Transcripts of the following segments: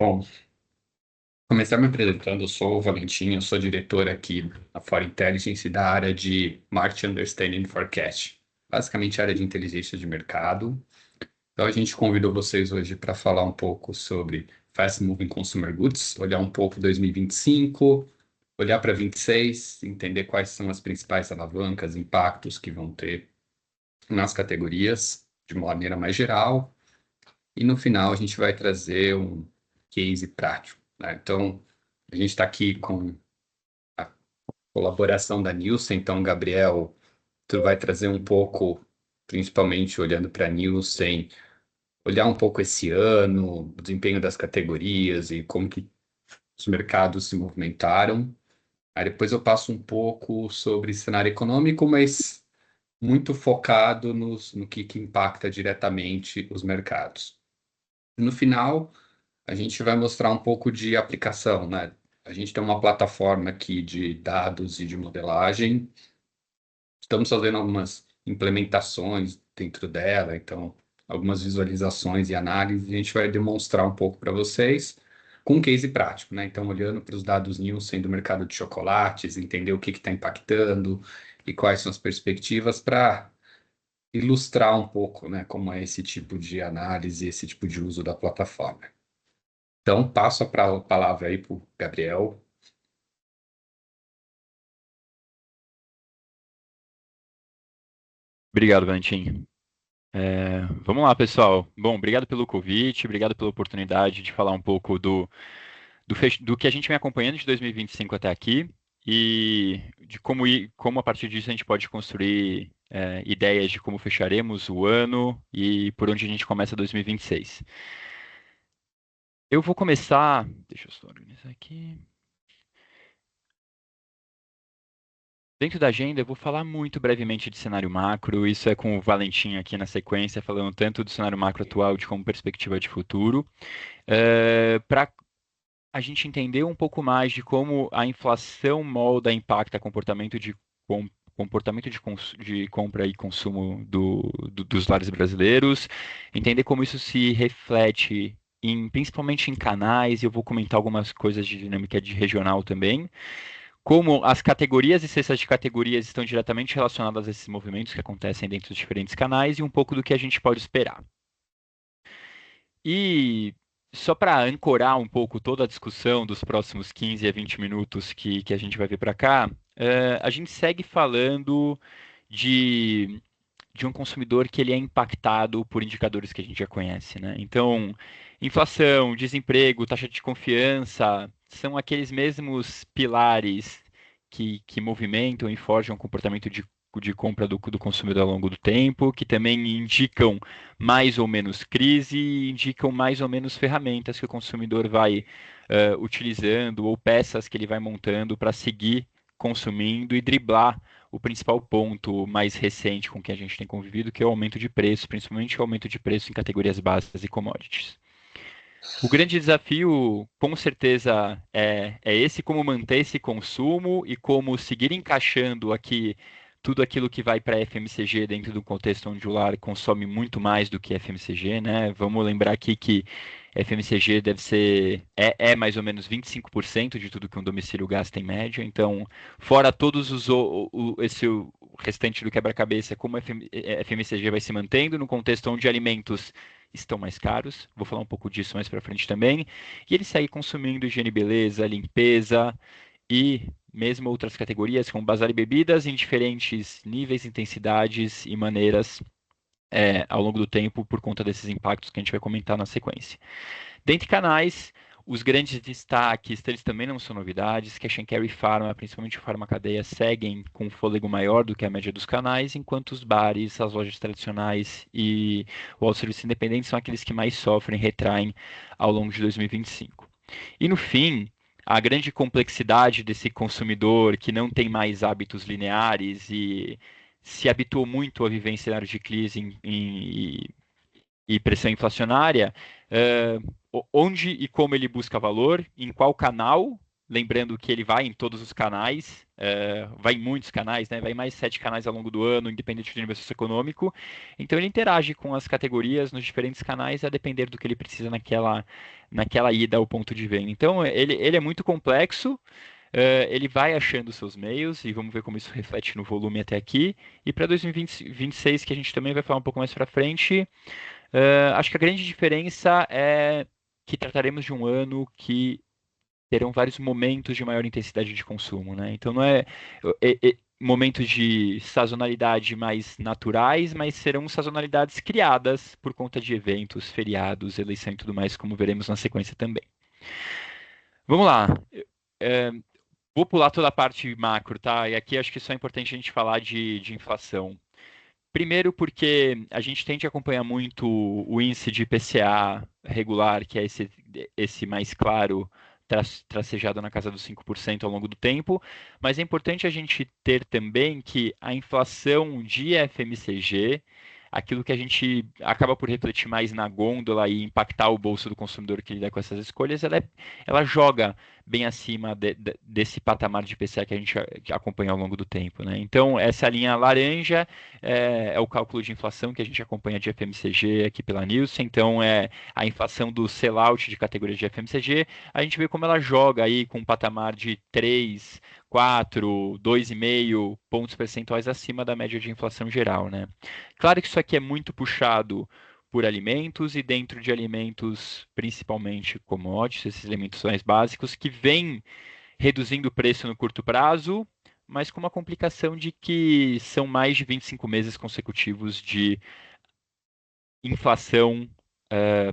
Bom, começar me apresentando, eu sou o Valentim, eu sou diretor aqui na For Intelligence da área de Market Understanding Forecast, basicamente a área de inteligência de mercado. Então a gente convidou vocês hoje para falar um pouco sobre Fast Moving Consumer Goods, olhar um pouco 2025, olhar para 26, entender quais são as principais alavancas, impactos que vão ter nas categorias de uma maneira mais geral. E no final a gente vai trazer um case prático, né? Então, a gente está aqui com a colaboração da Nielsen. Então, Gabriel, tu vai trazer um pouco, principalmente olhando para a Nielsen, olhar um pouco esse ano, o desempenho das categorias e como que os mercados se movimentaram. Aí depois eu passo um pouco sobre cenário econômico, mas muito focado no que impacta diretamente os mercados. No final, a gente vai mostrar um pouco de aplicação, né? A gente tem uma plataforma aqui de dados e de modelagem. Estamos fazendo algumas implementações dentro dela, então, algumas visualizações e análises. A gente vai demonstrar um pouco para vocês com um case prático, né? Então, olhando para os dados Nielsen do mercado de chocolates, entender o que está impactando e quais são as perspectivas para ilustrar um pouco, né, como é esse tipo de análise, esse tipo de uso da plataforma. Então, passo a palavra aí para o Gabriel. Obrigado, Valentim. Vamos lá, pessoal. Bom, obrigado pelo convite, obrigado pela oportunidade de falar um pouco do que a gente vem acompanhando de 2025 até aqui e de como a partir disso a gente pode construir ideias de como fecharemos o ano e por onde a gente começa 2026. Eu vou começar. Deixa eu só organizar aqui. Dentro da agenda, eu vou falar muito brevemente de cenário macro. Isso é com o Valentim aqui na sequência, falando tanto do cenário macro atual de como perspectiva de futuro. Para a gente entender um pouco mais de como a inflação molda e impacta comportamento comportamento de compra e consumo dos lares brasileiros, entender como isso se reflete principalmente em canais, e eu vou comentar algumas coisas de dinâmica de regional também, como as categorias e cestas de categorias estão diretamente relacionadas a esses movimentos que acontecem dentro dos diferentes canais e um pouco do que a gente pode esperar. E só para ancorar um pouco toda a discussão dos próximos 15 a 20 minutos que a gente vai ver para cá, a gente segue falando de, de um consumidor que ele é impactado por indicadores que a gente já conhece, né? Então, inflação, desemprego, taxa de confiança, são aqueles mesmos pilares que movimentam e forjam o comportamento de compra do consumidor ao longo do tempo, que também indicam mais ou menos crise e indicam mais ou menos ferramentas que o consumidor vai utilizando ou peças que ele vai montando para seguir consumindo e driblar o principal ponto mais recente com que a gente tem convivido, que é o aumento de preço, principalmente o aumento de preço em categorias básicas e commodities. O grande desafio, com certeza, é esse, como manter esse consumo e como seguir encaixando aqui tudo aquilo que vai para FMCG dentro do contexto onde o lar consome muito mais do que FMCG, né? Vamos lembrar aqui que FMCG é mais ou menos 25% de tudo que um domicílio gasta em média. Então, fora todos esse restante do quebra-cabeça, como FMCG vai se mantendo no contexto onde alimentos estão mais caros. Vou falar um pouco disso mais para frente também. E ele segue consumindo higiene e beleza, limpeza e mesmo outras categorias, como bazar e bebidas, em diferentes níveis, intensidades e maneiras ao longo do tempo, por conta desses impactos que a gente vai comentar na sequência. Dentre canais, os grandes destaques, eles também não são novidades, Cash and Carry Pharma, principalmente o Farmacadeia, seguem com um fôlego maior do que a média dos canais, enquanto os bares, as lojas tradicionais e o autosserviço independente são aqueles que mais sofrem, retraem ao longo de 2025. E no fim, a grande complexidade desse consumidor que não tem mais hábitos lineares e se habituou muito a viver em cenários de crise e pressão inflacionária, onde e como ele busca valor, em qual canal lembrando que ele vai em todos os canais, vai em muitos canais, né? Vai em mais 7 canais ao longo do ano, independente do nível socioeconômico. Então ele interage com as categorias nos diferentes canais a depender do que ele precisa naquela ida ao ponto de venda. Então ele é muito complexo. Ele vai achando seus meios e vamos ver como isso reflete no volume até aqui. E para 2026, que a gente também vai falar um pouco mais para frente, acho que a grande diferença é que trataremos de um ano que terão vários momentos de maior intensidade de consumo, né? Então não momentos de sazonalidade mais naturais, mas serão sazonalidades criadas por conta de eventos, feriados, eleição e tudo mais, como veremos na sequência também. Vamos lá. É, Vou pular toda a parte macro, tá? E aqui acho que só é importante a gente falar de inflação. Primeiro porque a gente tende a acompanhar muito o índice de IPCA regular, que é esse mais claro, tracejado na casa dos 5% ao longo do tempo, mas é importante a gente ter também que a inflação de FMCG, aquilo que a gente acaba por refletir mais na gôndola e impactar o bolso do consumidor que lida com essas escolhas, ela joga bem acima desse patamar de IPCA que a gente acompanha ao longo do tempo, né? Então, essa linha laranja é o cálculo de inflação que a gente acompanha de FMCG aqui pela Nielsen, então é a inflação do sellout de categorias de FMCG, a gente vê como ela joga aí com um patamar de 3, 4, 2,5 pontos percentuais acima da média de inflação geral, né? Claro que isso aqui é muito puxado por alimentos e dentro de alimentos, principalmente commodities, esses elementos mais básicos, que vêm reduzindo o preço no curto prazo, mas com uma complicação de que são mais de 25 meses consecutivos de inflação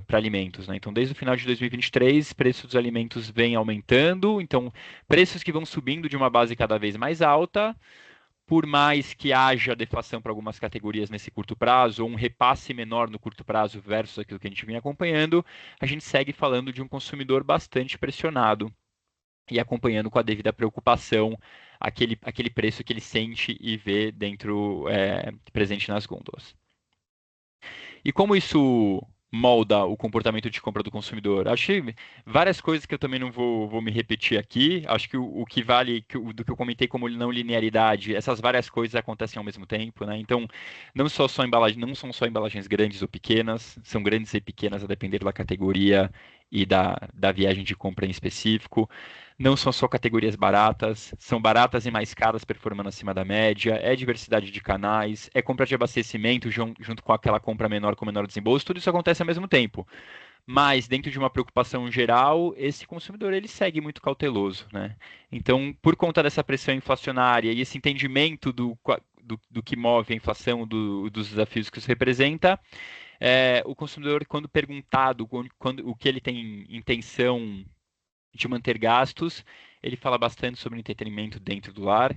para alimentos, né? Então, desde o final de 2023, preços dos alimentos vêm aumentando, então preços que vão subindo de uma base cada vez mais alta, por mais que haja deflação para algumas categorias nesse curto prazo, ou um repasse menor no curto prazo versus aquilo que a gente vinha acompanhando, a gente segue falando de um consumidor bastante pressionado e acompanhando com a devida preocupação aquele preço que ele sente e vê dentro, presente nas gôndolas. E como isso molda o comportamento de compra do consumidor? Acho que várias coisas que eu também não vou me repetir aqui. Acho que o que vale do que eu comentei como não linearidade, essas várias coisas acontecem ao mesmo tempo, né? Então, não são só embalagens grandes ou pequenas, são grandes e pequenas a depender da categoria e da viagem de compra em específico. Não são só categorias baratas, são baratas e mais caras performando acima da média, é diversidade de canais, é compra de abastecimento junto com aquela compra menor com menor desembolso, tudo isso acontece ao mesmo tempo. Mas dentro de uma preocupação geral, esse consumidor ele segue muito cauteloso, né? Então, por conta dessa pressão inflacionária e esse entendimento do que move a inflação, dos desafios que isso representa, o consumidor, quando perguntado o que ele tem intenção de manter gastos, ele fala bastante sobre entretenimento dentro do lar.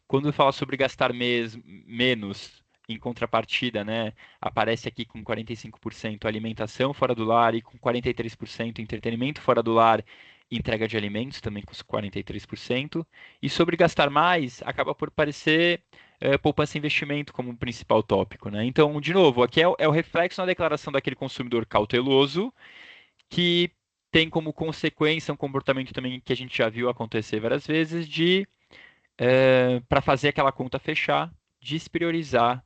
Quando fala sobre gastar menos, em contrapartida, né, aparece aqui com 45% alimentação fora do lar e com 43% entretenimento fora do lar e entrega de alimentos, também com os 43%. E sobre gastar mais, acaba por parecer poupança e investimento como o principal tópico, né? Então, de novo, aqui é o reflexo na declaração daquele consumidor cauteloso que tem como consequência um comportamento também que a gente já viu acontecer várias vezes de para fazer aquela conta fechar, despriorizar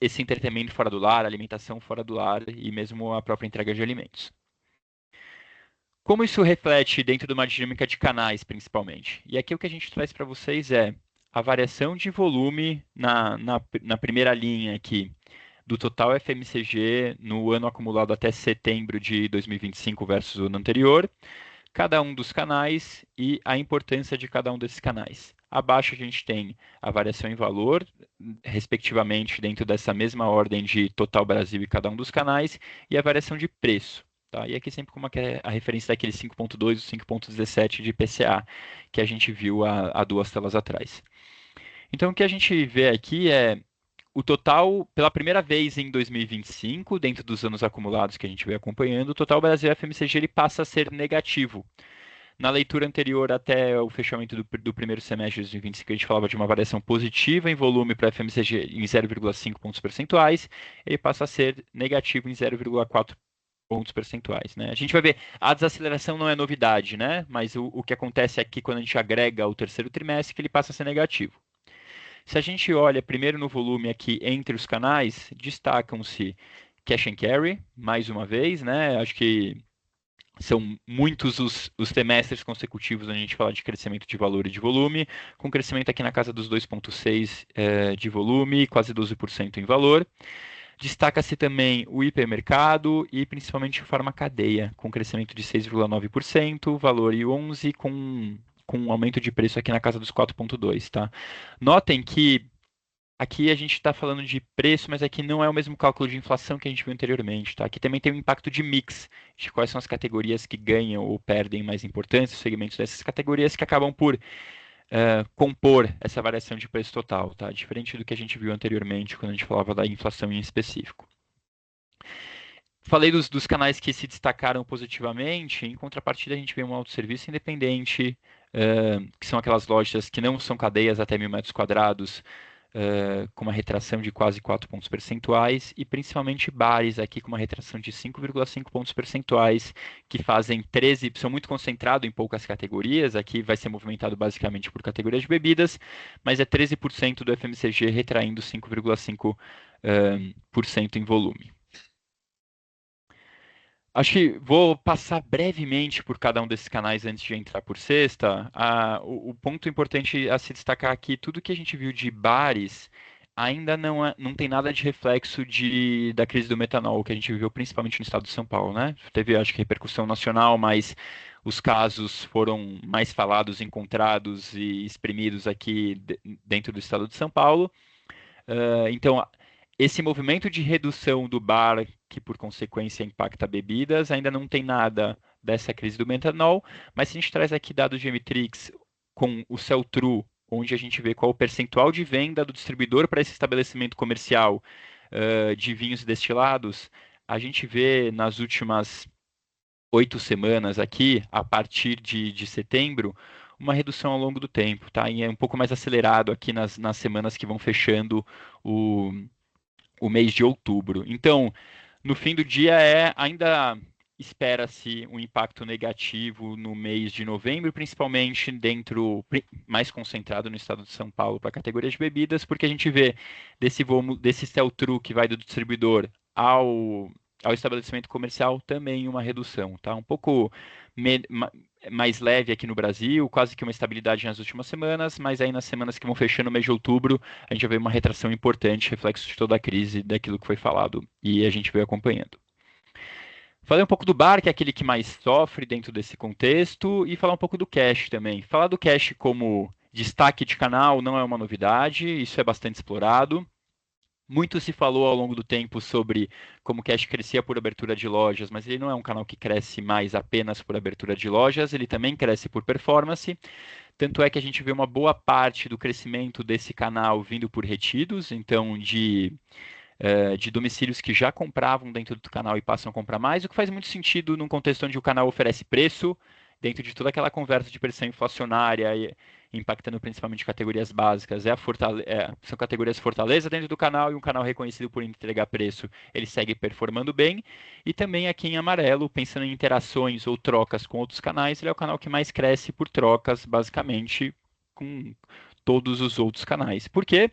esse entretenimento fora do lar, alimentação fora do lar e mesmo a própria entrega de alimentos. Como isso reflete dentro de uma dinâmica de canais, principalmente? E aqui o que a gente traz para vocês é a variação de volume na primeira linha aqui do total FMCG no ano acumulado até setembro de 2025 versus o ano anterior, cada um dos canais e a importância de cada um desses canais. Abaixo a gente tem a variação em valor, respectivamente, dentro dessa mesma ordem de total Brasil e cada um dos canais, e a variação de preço. Tá? E aqui sempre como é a referência daquele 5.2 e 5.17 de PCA, que a gente viu há 2 telas atrás. Então, o que a gente vê aqui é o total, pela primeira vez em 2025, dentro dos anos acumulados que a gente vem acompanhando, o total Brasil FMCG ele passa a ser negativo. Na leitura anterior até o fechamento do primeiro semestre de 2025, a gente falava de uma variação positiva em volume para FMCG em 0,5 pontos percentuais, ele passa a ser negativo em 0,4 pontos percentuais, né? A gente vai ver, a desaceleração não é novidade, né? Mas o que acontece aqui quando a gente agrega o terceiro trimestre, que ele passa a ser negativo. Se a gente olha primeiro no volume aqui entre os canais, destacam-se Cash and Carry, mais uma vez, né? Acho que são muitos os trimestres consecutivos onde a gente fala de crescimento de valor e de volume, com crescimento aqui na casa dos 2,6 de volume, quase 12% em valor. Destaca-se também o hipermercado e principalmente o farmacadeia, com crescimento de 6,9%, valor e 11%, com um aumento de preço aqui na casa dos 4,2%, tá? Notem que aqui a gente está falando de preço, mas aqui não é o mesmo cálculo de inflação que a gente viu anteriormente, tá? Aqui também tem um impacto de mix, de quais são as categorias que ganham ou perdem mais importância, os segmentos dessas categorias que acabam por compor essa variação de preço total, tá? Diferente do que a gente viu anteriormente, quando a gente falava da inflação em específico. Falei dos canais que se destacaram positivamente, em contrapartida a gente vê um autosserviço independente, que são aquelas lojas que não são cadeias até 1.000 metros quadrados, com uma retração de quase 4 pontos percentuais, e principalmente bares aqui com uma retração de 5,5 pontos percentuais, que fazem 13, são muito concentrados em poucas categorias, aqui vai ser movimentado basicamente por categorias de bebidas, mas é 13% do FMCG retraindo 5,5% em volume. Acho que vou passar brevemente por cada um desses canais antes de entrar por sexta. O ponto importante a se destacar aqui, tudo que a gente viu de bares ainda não tem nada de reflexo da crise do metanol, que a gente viveu principalmente no estado de São Paulo, né? Teve, acho que, repercussão nacional, mas os casos foram mais falados, encontrados e exprimidos aqui dentro do estado de São Paulo. Então, esse movimento de redução do bar, que por consequência impacta bebidas, ainda não tem nada dessa crise do metanol, mas se a gente traz aqui dados de Emitrix com o sell-through, onde a gente vê qual o percentual de venda do distribuidor para esse estabelecimento comercial de vinhos e destilados, a gente vê nas últimas 8 semanas aqui, a partir de setembro, uma redução ao longo do tempo, tá? E é um pouco mais acelerado aqui nas semanas que vão fechando o, o mês de outubro. Então, no fim do dia, ainda espera-se um impacto negativo no mês de novembro, principalmente mais concentrado no estado de São Paulo para a categoria de bebidas, porque a gente vê desse sell-through que vai do distribuidor ao estabelecimento comercial também uma redução, tá? Um pouco mais leve aqui no Brasil, quase que uma estabilidade nas últimas semanas, mas aí nas semanas que vão fechando o mês de outubro, a gente já vê uma retração importante, reflexo de toda a crise, daquilo que foi falado, e a gente veio acompanhando. Falei um pouco do bar, que é aquele que mais sofre dentro desse contexto, e falar um pouco do cash também. Falar do cash como destaque de canal não é uma novidade, isso é bastante explorado. Muito se falou ao longo do tempo sobre como o Cash crescia por abertura de lojas, mas ele não é um canal que cresce mais apenas por abertura de lojas, ele também cresce por performance. Tanto é que a gente vê uma boa parte do crescimento desse canal vindo por retidos, então de domicílios que já compravam dentro do canal e passam a comprar mais, o que faz muito sentido num contexto onde o canal oferece preço, dentro de toda aquela conversa de pressão inflacionária, impactando principalmente categorias básicas. São categorias fortaleza dentro do canal e um canal reconhecido por entregar preço, ele segue performando bem. E também aqui em amarelo, pensando em interações ou trocas com outros canais, ele é o canal que mais cresce por trocas, basicamente, com todos os outros canais. Por quê?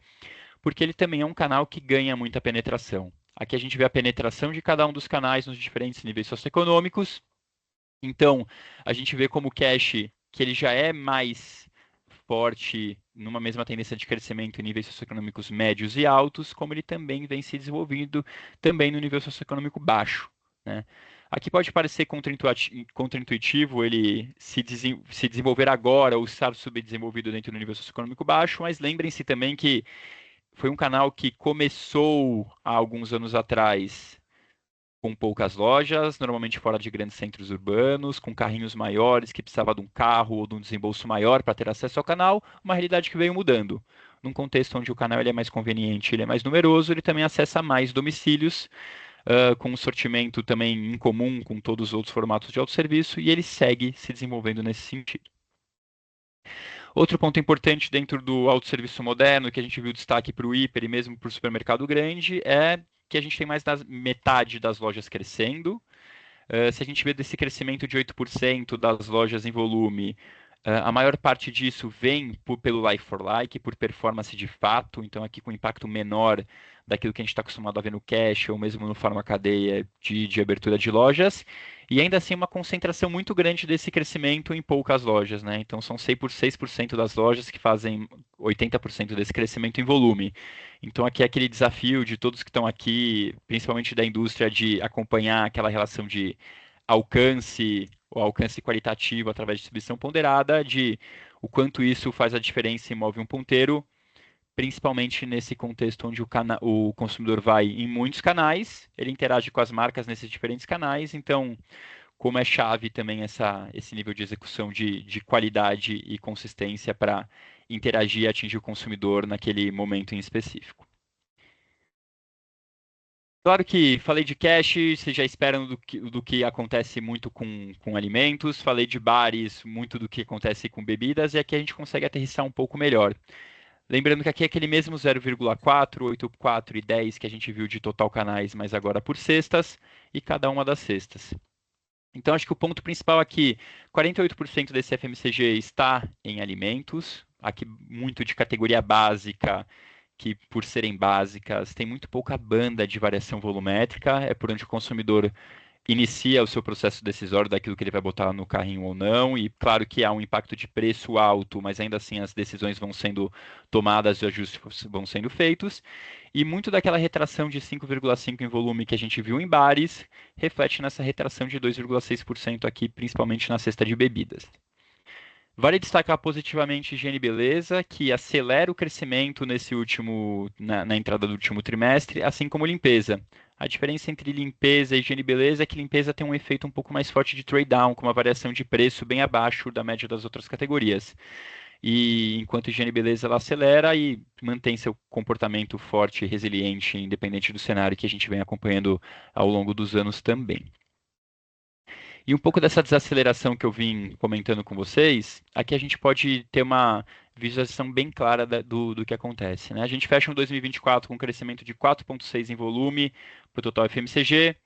Porque ele também é um canal que ganha muita penetração. Aqui a gente vê a penetração de cada um dos canais nos diferentes níveis socioeconômicos. Então, a gente vê como o cash, que ele já é mais forte numa mesma tendência de crescimento em níveis socioeconômicos médios e altos, como ele também vem se desenvolvendo também no nível socioeconômico baixo, né? Aqui pode parecer contraintuitivo ele se desenvolver agora ou estar subdesenvolvido dentro do nível socioeconômico baixo, mas lembrem-se também que foi um canal que começou há alguns anos atrás com poucas lojas, normalmente fora de grandes centros urbanos, com carrinhos maiores que precisava de um carro ou de um desembolso maior para ter acesso ao canal, uma realidade que veio mudando. Num contexto onde o canal ele é mais conveniente, ele é mais numeroso, ele também acessa mais domicílios, com um sortimento também em comum com todos os outros formatos de autosserviço, e ele segue se desenvolvendo nesse sentido. Outro ponto importante dentro do autosserviço moderno, que a gente viu destaque para o hiper e mesmo para o supermercado grande, é que a gente tem mais da metade das lojas crescendo, Se a gente vê desse crescimento de 8% das lojas em volume, a maior parte disso vem pelo like for like, por performance de fato, então aqui com impacto menor daquilo que a gente está acostumado a ver no cash ou mesmo no farmacadeia de abertura de lojas, e ainda assim uma concentração muito grande desse crescimento em poucas lojas, né? Então são 6% das lojas que fazem 80% desse crescimento em volume. Então aqui é aquele desafio de todos que estão aqui, principalmente da indústria, de acompanhar aquela relação de alcance, o alcance qualitativo através de distribuição ponderada, de o quanto isso faz a diferença e move um ponteiro, principalmente nesse contexto onde o consumidor vai em muitos canais, ele interage com as marcas nesses diferentes canais, então como é chave também esse nível de execução de qualidade e consistência para interagir e atingir o consumidor naquele momento em específico. Claro que falei de cash, vocês já esperam do que acontece muito com alimentos. Falei de bares, muito do que acontece com bebidas, e aqui a gente consegue aterrissar um pouco melhor. Lembrando que aqui é aquele mesmo 0,4, 8, 4 e 10 que a gente viu de total canais, mas agora por cestas, e cada uma das cestas. Então, acho que o ponto principal aqui, 48% desse FMCG está em alimentos, aqui muito de categoria básica, que por serem básicas, tem muito pouca banda de variação volumétrica, é por onde o consumidor inicia o seu processo decisório daquilo que ele vai botar no carrinho ou não, e claro que há um impacto de preço alto, mas ainda assim as decisões vão sendo tomadas e ajustes vão sendo feitos, e muito daquela retração de 5,5 em volume que a gente viu em bares, reflete nessa retração de 2,6% aqui, principalmente na cesta de bebidas. Vale destacar positivamente higiene e beleza, que acelera o crescimento na entrada do último trimestre, assim como limpeza. A diferença entre limpeza e higiene e beleza é que limpeza tem um efeito um pouco mais forte de trade down, com uma variação de preço bem abaixo da média das outras categorias. E enquanto higiene e beleza ela acelera e mantém seu comportamento forte e resiliente, independente do cenário que a gente vem acompanhando ao longo dos anos também. E um pouco dessa desaceleração que eu vim comentando com vocês, aqui a gente pode ter uma visualização bem clara do que acontece, né? A gente fecha um 2024 com um crescimento de 4,6 em volume para o total FMCG,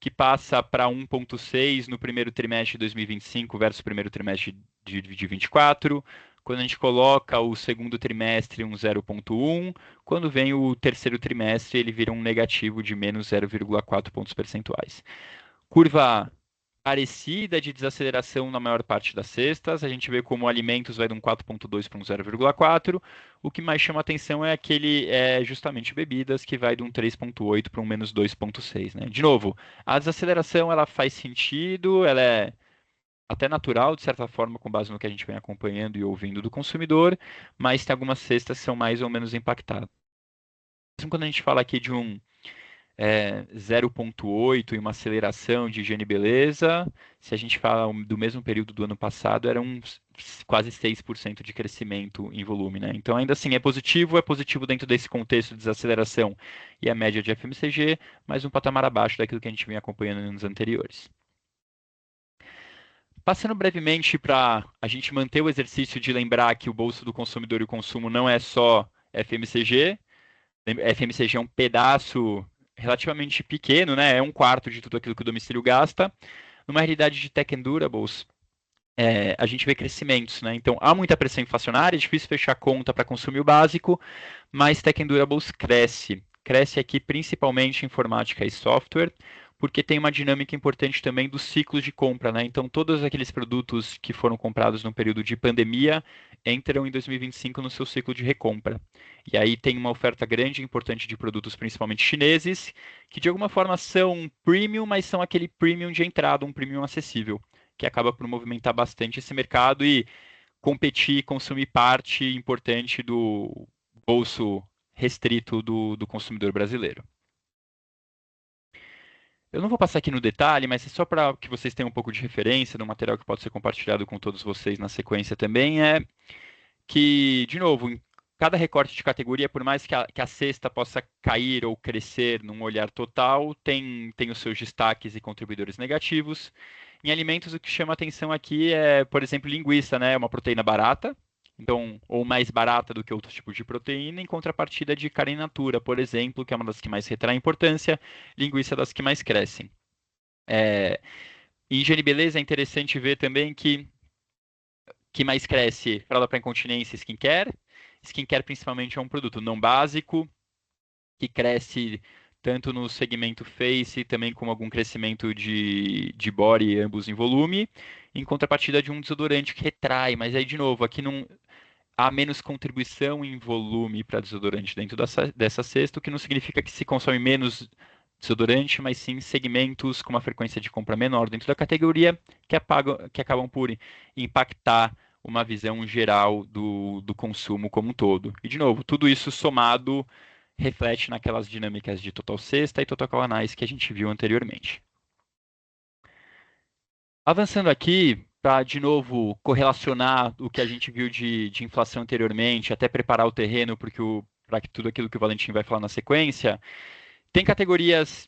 que passa para 1,6 no primeiro trimestre de 2025 versus o primeiro trimestre de 24. Quando a gente coloca o segundo trimestre, um 0,1. Quando vem o terceiro trimestre, ele vira um negativo de menos 0,4 pontos percentuais. Curva parecida de desaceleração na maior parte das cestas. A gente vê como alimentos vai de um 4,2 para um 0,4. O que mais chama atenção é justamente bebidas, que vai de um 3,8 para um menos 2,6, né? De novo, a desaceleração ela faz sentido, ela é até natural, de certa forma, com base no que a gente vem acompanhando e ouvindo do consumidor, mas tem algumas cestas que são mais ou menos impactadas. Mesmo quando a gente fala aqui de um 0,8 e uma aceleração de higiene e beleza. Se a gente fala do mesmo período do ano passado, era quase 6% de crescimento em volume, né? Então, ainda assim, é positivo dentro desse contexto de desaceleração e a média de FMCG, mas um patamar abaixo daquilo que a gente vinha acompanhando nos anos anteriores. Passando brevemente para a gente manter o exercício de lembrar que o bolso do consumidor e o consumo não é só FMCG. FMCG é um pedaço relativamente pequeno, né? É um quarto de tudo aquilo que o domicílio gasta. Numa realidade de tech and durables, a gente vê crescimentos, né? Então, há muita pressão inflacionária, é difícil fechar conta para consumir o básico, mas tech and durables cresce. Cresce aqui principalmente em informática e software, porque tem uma dinâmica importante também dos ciclos de compra, né? Então, todos aqueles produtos que foram comprados no período de pandemia entram em 2025 no seu ciclo de recompra. E aí tem uma oferta grande e importante de produtos, principalmente chineses, que de alguma forma são premium, mas são aquele premium de entrada, um premium acessível, que acaba por movimentar bastante esse mercado e competir, consumir parte importante do bolso restrito do consumidor brasileiro. Eu não vou passar aqui no detalhe, mas é só para que vocês tenham um pouco de referência no material que pode ser compartilhado com todos vocês na sequência também, é que, de novo, em cada recorte de categoria, por mais que a cesta possa cair ou crescer num olhar total, tem os seus destaques e contribuidores negativos. Em alimentos, o que chama atenção aqui é, por exemplo, linguiça, né? É uma proteína barata, então, ou mais barata do que outros tipos de proteína, em contrapartida de carne in natura, por exemplo, que é uma das que mais retrai importância, linguiça é das que mais crescem. É, em higiene e beleza é interessante ver também que mais cresce fralda para incontinência e skincare. Skincare principalmente é um produto não básico, que cresce tanto no segmento face, também com algum crescimento de body, ambos em volume, em contrapartida de um desodorante que retrai, mas aí, de novo, aqui não há menos contribuição em volume para desodorante dentro dessa cesta, o que não significa que se consome menos desodorante, mas sim segmentos com uma frequência de compra menor dentro da categoria que acabam por impactar uma visão geral do consumo como um todo. E, de novo, tudo isso somado reflete naquelas dinâmicas de total cesta e total anais que a gente viu anteriormente. Avançando aqui, para de novo correlacionar o que a gente viu de inflação anteriormente, até preparar o terreno para que tudo aquilo que o Valentim vai falar na sequência, tem categorias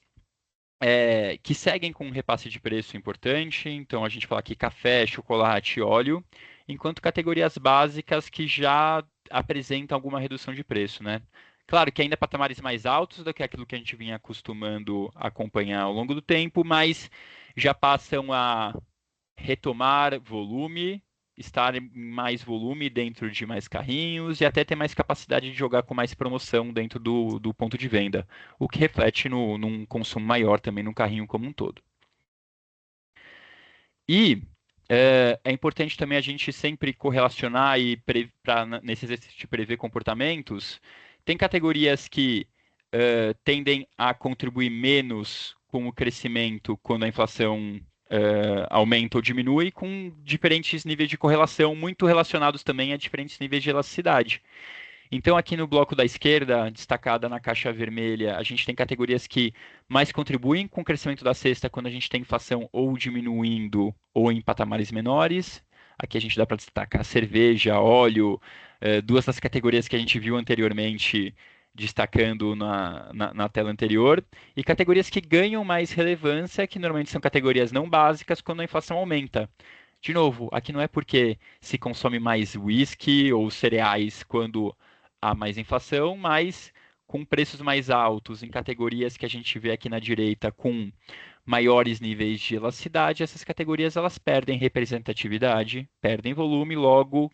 que seguem com um repasse de preço importante, então a gente fala aqui café, chocolate, óleo, enquanto categorias básicas que já apresentam alguma redução de preço, né? Claro que ainda patamares mais altos do que aquilo que a gente vinha acostumando a acompanhar ao longo do tempo, mas já passam a retomar volume, estar em mais volume dentro de mais carrinhos e até ter mais capacidade de jogar com mais promoção dentro do ponto de venda, o que reflete num consumo maior também no carrinho como um todo. E é importante também a gente sempre correlacionar nesse exercício de prever comportamentos. Tem categorias que tendem a contribuir menos com o crescimento quando a inflação aumenta ou diminui, com diferentes níveis de correlação, muito relacionados também a diferentes níveis de elasticidade. Então, aqui no bloco da esquerda, destacada na caixa vermelha, a gente tem categorias que mais contribuem com o crescimento da cesta quando a gente tem inflação ou diminuindo ou em patamares menores. Aqui a gente dá para destacar cerveja, óleo, duas das categorias que a gente viu anteriormente, destacando na tela anterior. E categorias que ganham mais relevância, que normalmente são categorias não básicas, quando a inflação aumenta. De novo, aqui não é porque se consome mais whisky ou cereais quando há mais inflação, mas com preços mais altos em categorias que a gente vê aqui na direita com maiores níveis de elasticidade, essas categorias elas perdem representatividade, perdem volume, logo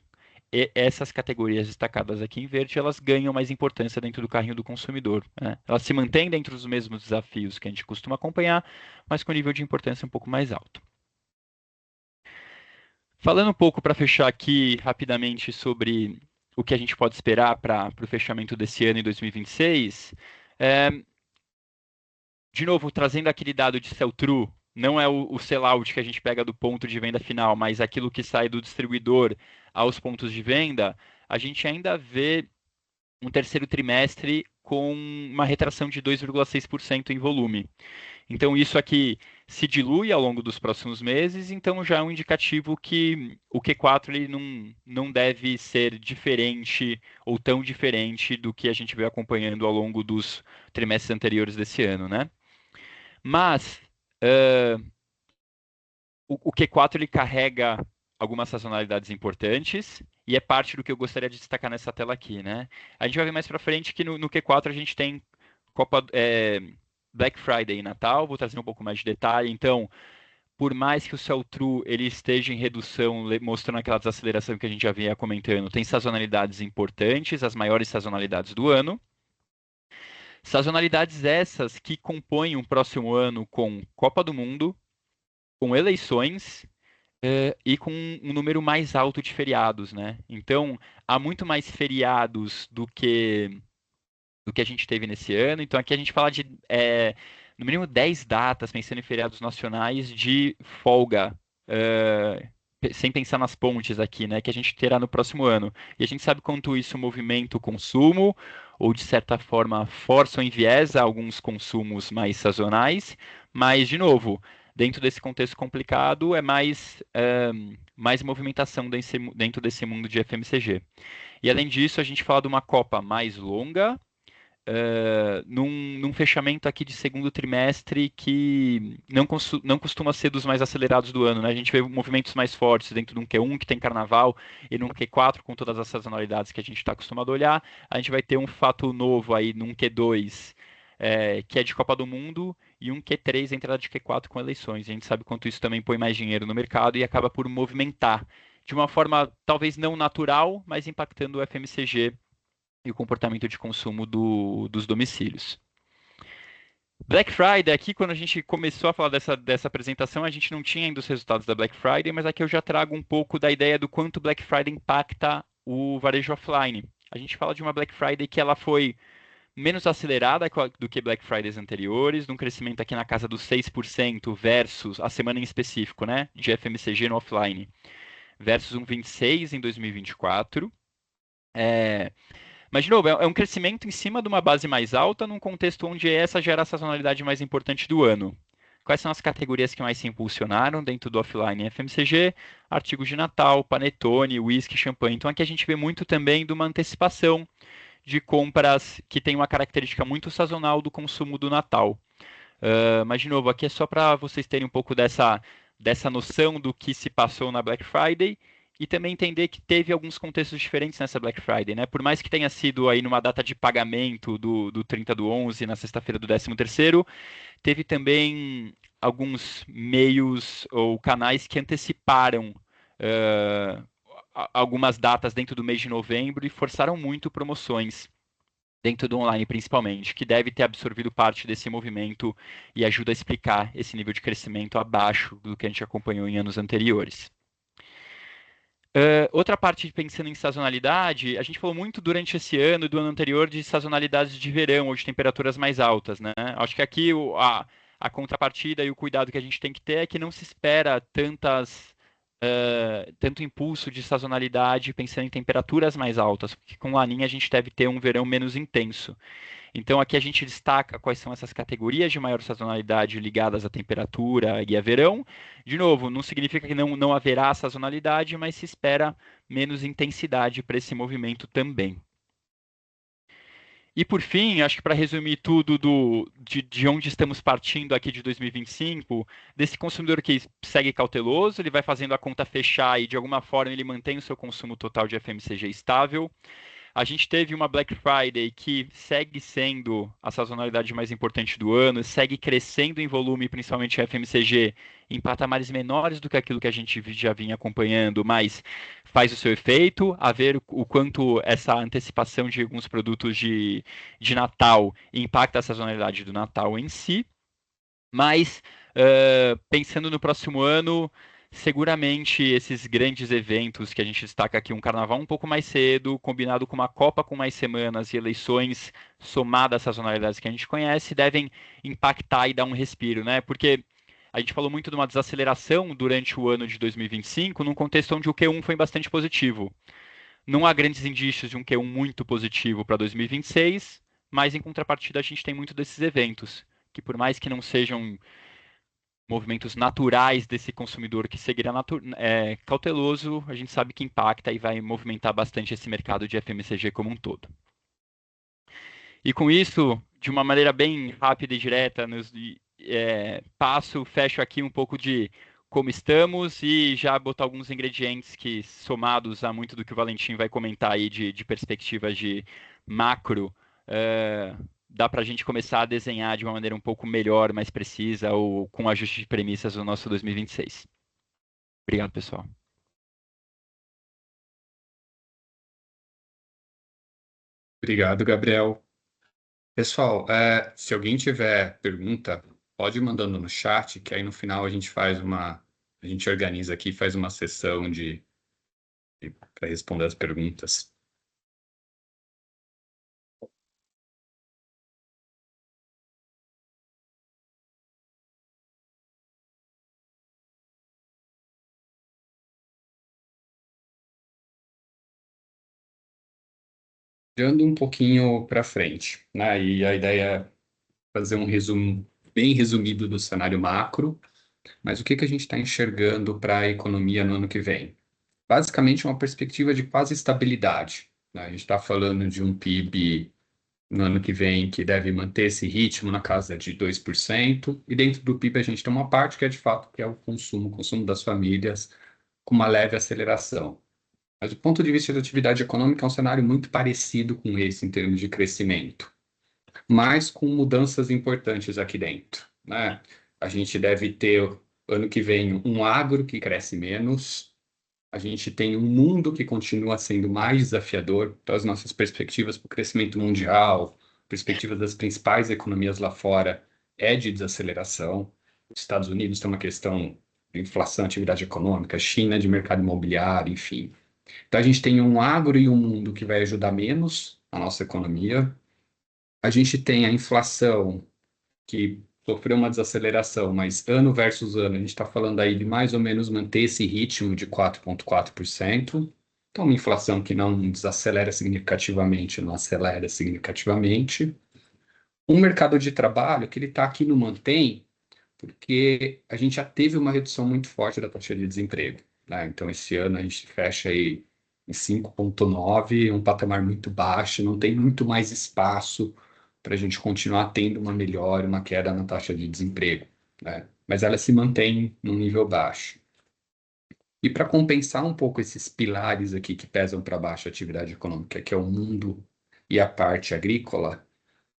essas categorias destacadas aqui em verde, elas ganham mais importância dentro do carrinho do consumidor, né? Elas se mantêm dentro dos mesmos desafios que a gente costuma acompanhar, mas com nível de importância um pouco mais alto. Falando um pouco para fechar aqui rapidamente sobre o que a gente pode esperar para o fechamento desse ano em 2026, é, de novo, trazendo aquele dado de sell-through, não é o sell-out que a gente pega do ponto de venda final, mas aquilo que sai do distribuidor aos pontos de venda, a gente ainda vê um terceiro trimestre com uma retração de 2,6% em volume. Então, isso aqui se dilui ao longo dos próximos meses, então já é um indicativo que o Q4 ele não deve ser diferente ou tão diferente do que a gente veio acompanhando ao longo dos trimestres anteriores desse ano, né? Mas o Q4 ele carrega algumas sazonalidades importantes e é parte do que eu gostaria de destacar nessa tela aqui, né? A gente vai ver mais para frente que no Q4 a gente tem Black Friday e Natal, vou trazer um pouco mais de detalhe. Então, por mais que o sell-through ele esteja em redução, mostrando aquela desaceleração que a gente já vinha comentando, tem sazonalidades importantes, as maiores sazonalidades do ano. Sazonalidades essas que compõem um próximo ano com Copa do Mundo, com eleições e com um número mais alto de feriados, né? Então, há muito mais feriados do que a gente teve nesse ano. Então, aqui a gente fala de, no mínimo, 10 datas, pensando em feriados nacionais, de folga, sem pensar nas pontes aqui, né, que a gente terá no próximo ano. E a gente sabe quanto isso movimenta o consumo, ou de certa forma força ou enviesa alguns consumos mais sazonais, mas, de novo, dentro desse contexto complicado, é mais movimentação dentro desse mundo de FMCG. E além disso, a gente fala de uma Copa mais longa, num fechamento aqui de segundo trimestre que não costuma ser dos mais acelerados do ano, né? A gente vê movimentos mais fortes dentro de um Q1 que tem carnaval e num Q4 com todas as sazonalidades que a gente está acostumado a olhar. A gente vai ter um fato novo aí num Q2 que é de Copa do Mundo e um Q3 entrada de Q4 com eleições. A gente sabe quanto isso também põe mais dinheiro no mercado e acaba por movimentar de uma forma talvez não natural, mas impactando o FMCG e o comportamento de consumo dos domicílios. Black Friday, aqui quando a gente começou a falar dessa apresentação, a gente não tinha ainda os resultados da Black Friday, mas aqui eu já trago um pouco da ideia do quanto Black Friday impacta o varejo offline. A gente fala de uma Black Friday que ela foi menos acelerada do que Black Fridays anteriores, num crescimento aqui na casa dos 6% versus a semana em específico, né, de FMCG no offline, versus um 26% em 2024. Mas, de novo, é um crescimento em cima de uma base mais alta, num contexto onde essa gera a sazonalidade mais importante do ano. Quais são as categorias que mais se impulsionaram dentro do offline FMCG? Artigos de Natal, panetone, whisky, champanhe. Então, aqui a gente vê muito também de uma antecipação de compras que tem uma característica muito sazonal do consumo do Natal. Mas, de novo, aqui é só para vocês terem um pouco dessa noção do que se passou na Black Friday e também entender que teve alguns contextos diferentes nessa Black Friday, né? Por mais que tenha sido aí numa data de pagamento do 30/11, na sexta-feira do 13º, teve também alguns meios ou canais que anteciparam algumas datas dentro do mês de novembro e forçaram muito promoções dentro do online principalmente, que deve ter absorvido parte desse movimento e ajuda a explicar esse nível de crescimento abaixo do que a gente acompanhou em anos anteriores. Outra parte, pensando em sazonalidade, a gente falou muito durante esse ano e do ano anterior de sazonalidades de verão ou de temperaturas mais altas, né? Acho que aqui a contrapartida e o cuidado que a gente tem que ter é que não se espera tanto impulso de sazonalidade pensando em temperaturas mais altas, porque com Laninha a gente deve ter um verão menos intenso. Então aqui a gente destaca quais são essas categorias de maior sazonalidade ligadas à temperatura e a verão. De novo, não significa que não haverá sazonalidade, mas se espera menos intensidade para esse movimento também. E por fim, acho que para resumir tudo de onde estamos partindo aqui de 2025, desse consumidor que segue cauteloso, ele vai fazendo a conta fechar e de alguma forma ele mantém o seu consumo total de FMCG estável. A gente teve uma Black Friday que segue sendo a sazonalidade mais importante do ano, segue crescendo em volume, principalmente em FMCG, em patamares menores do que aquilo que a gente já vinha acompanhando, mas faz o seu efeito, a ver o quanto essa antecipação de alguns produtos de Natal impacta a sazonalidade do Natal em si. Mas, pensando no próximo ano, seguramente esses grandes eventos que a gente destaca aqui, um carnaval um pouco mais cedo, combinado com uma Copa com mais semanas e eleições somadas às sazonalidades que a gente conhece, devem impactar e dar um respiro, né? Porque a gente falou muito de uma desaceleração durante o ano de 2025, num contexto onde o Q1 foi bastante positivo. Não há grandes indícios de um Q1 muito positivo para 2026, mas em contrapartida a gente tem muito desses eventos, que por mais que não sejam movimentos naturais desse consumidor que seguirá cauteloso, a gente sabe que impacta e vai movimentar bastante esse mercado de FMCG como um todo. E com isso, de uma maneira bem rápida e direta, fecho aqui um pouco de como estamos e já botar alguns ingredientes que, somados a muito do que o Valentim vai comentar aí de perspectivas de macro, dá para a gente começar a desenhar de uma maneira um pouco melhor, mais precisa, ou com ajuste de premissas no nosso 2026. Obrigado, pessoal. Obrigado, Gabriel. Pessoal, se alguém tiver pergunta, pode ir mandando no chat, que aí no final a gente organiza aqui, faz uma sessão para responder as perguntas. Olhando um pouquinho para frente, né? E a ideia é fazer um resumo bem resumido do cenário macro, mas o que que a gente está enxergando para a economia no ano que vem? Basicamente, uma perspectiva de quase estabilidade, né? A gente está falando de um PIB no ano que vem que deve manter esse ritmo na casa de 2%, e dentro do PIB a gente tem uma parte que é de fato que é o consumo das famílias, com uma leve aceleração. Mas do ponto de vista da atividade econômica, é um cenário muito parecido com esse em termos de crescimento, mas com mudanças importantes aqui dentro. né? A gente deve ter, ano que vem, um agro que cresce menos, a gente tem um mundo que continua sendo mais desafiador, então as nossas perspectivas para o crescimento mundial, perspectivas das principais economias lá fora, é de desaceleração. Os Estados Unidos tem uma questão de inflação, atividade econômica, China de mercado imobiliário, enfim. Então a gente tem um agro e um mundo que vai ajudar menos a nossa economia. A gente tem a inflação que sofreu uma desaceleração, mas ano versus ano, a gente está falando aí de mais ou menos manter esse ritmo de 4,4%. Então, uma inflação que não desacelera significativamente, não acelera significativamente. Um mercado de trabalho que ele está aqui no mantém, porque a gente já teve uma redução muito forte da taxa de desemprego, né? Então, esse ano a gente fecha aí em 5,9, um patamar muito baixo, não tem muito mais espaço para a gente continuar tendo uma melhora, uma queda na taxa de desemprego, né? Mas ela se mantém num nível baixo. E para compensar um pouco esses pilares aqui que pesam para baixo a atividade econômica, que é o mundo e a parte agrícola,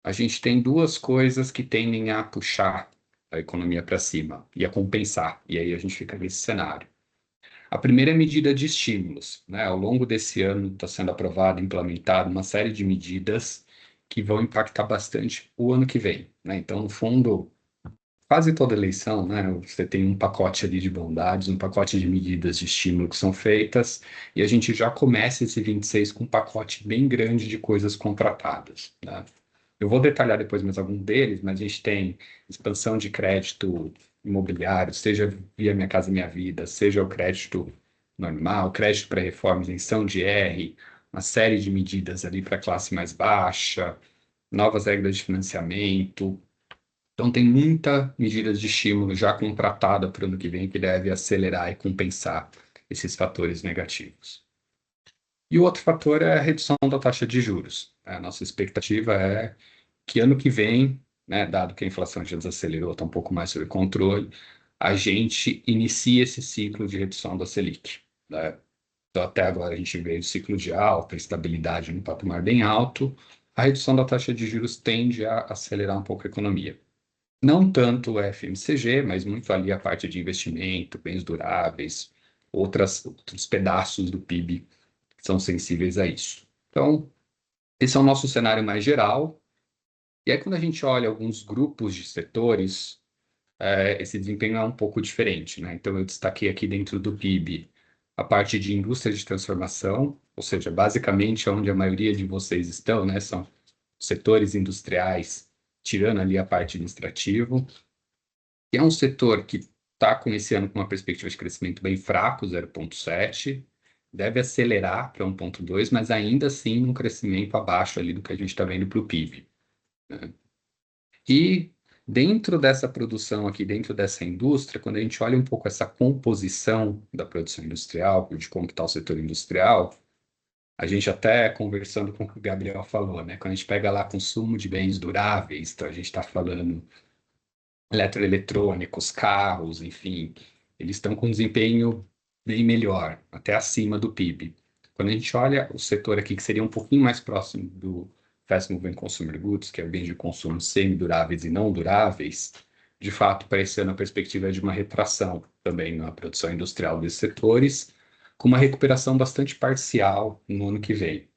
a gente tem duas coisas que tendem a puxar a economia para cima e a compensar. E aí a gente fica nesse cenário. A primeira é a medida de estímulos, né? Ao longo desse ano está sendo aprovada, implementada uma série de medidas que vão impactar bastante o ano que vem, né? Então, no fundo, quase toda eleição, né? Você tem um pacote ali de bondades, um pacote de medidas de estímulo que são feitas, e a gente já começa esse 26 com um pacote bem grande de coisas contratadas, né? Eu vou detalhar depois mais algum deles, mas a gente tem expansão de crédito imobiliário, seja via Minha Casa Minha Vida, seja o crédito normal, crédito para reforma, isenção de R, uma série de medidas ali para a classe mais baixa, novas regras de financiamento. Então, tem muita medidas de estímulo já contratada para o ano que vem que deve acelerar e compensar esses fatores negativos. E o outro fator é a redução da taxa de juros. A nossa expectativa é que ano que vem, né, dado que a inflação já desacelerou, está um pouco mais sob controle, a gente inicia esse ciclo de redução da Selic, né? Então, até agora a gente vê o ciclo de alta, estabilidade no patamar bem alto, a redução da taxa de juros tende a acelerar um pouco a economia. Não tanto o FMCG, mas muito ali a parte de investimento, bens duráveis, outros pedaços do PIB que são sensíveis a isso. Então, esse é o nosso cenário mais geral. E aí, quando a gente olha alguns grupos de setores, esse desempenho é um pouco diferente, né? Então, eu destaquei aqui dentro do PIB a parte de indústria de transformação, ou seja, basicamente onde a maioria de vocês estão, né? São setores industriais, tirando ali a parte administrativa, que é um setor que está com esse ano com uma perspectiva de crescimento bem fraco, 0,7, deve acelerar para 1,2, mas ainda assim um crescimento abaixo ali do que a gente está vendo para o PIB, né? E dentro dessa produção aqui, dentro dessa indústria, quando a gente olha um pouco essa composição da produção industrial, de como está o setor industrial, a gente até conversando com o que o Gabriel falou, né? Quando a gente pega lá consumo de bens duráveis, então a gente está falando eletroeletrônicos, carros, enfim, eles estão com um desempenho bem melhor, até acima do PIB. Quando a gente olha o setor aqui, que seria um pouquinho mais próximo do Fast Moving Consumer Goods, que é bens de consumo semiduráveis e não duráveis, de fato, para esse ano a perspectiva é de uma retração também na produção industrial desses setores, com uma recuperação bastante parcial no ano que vem.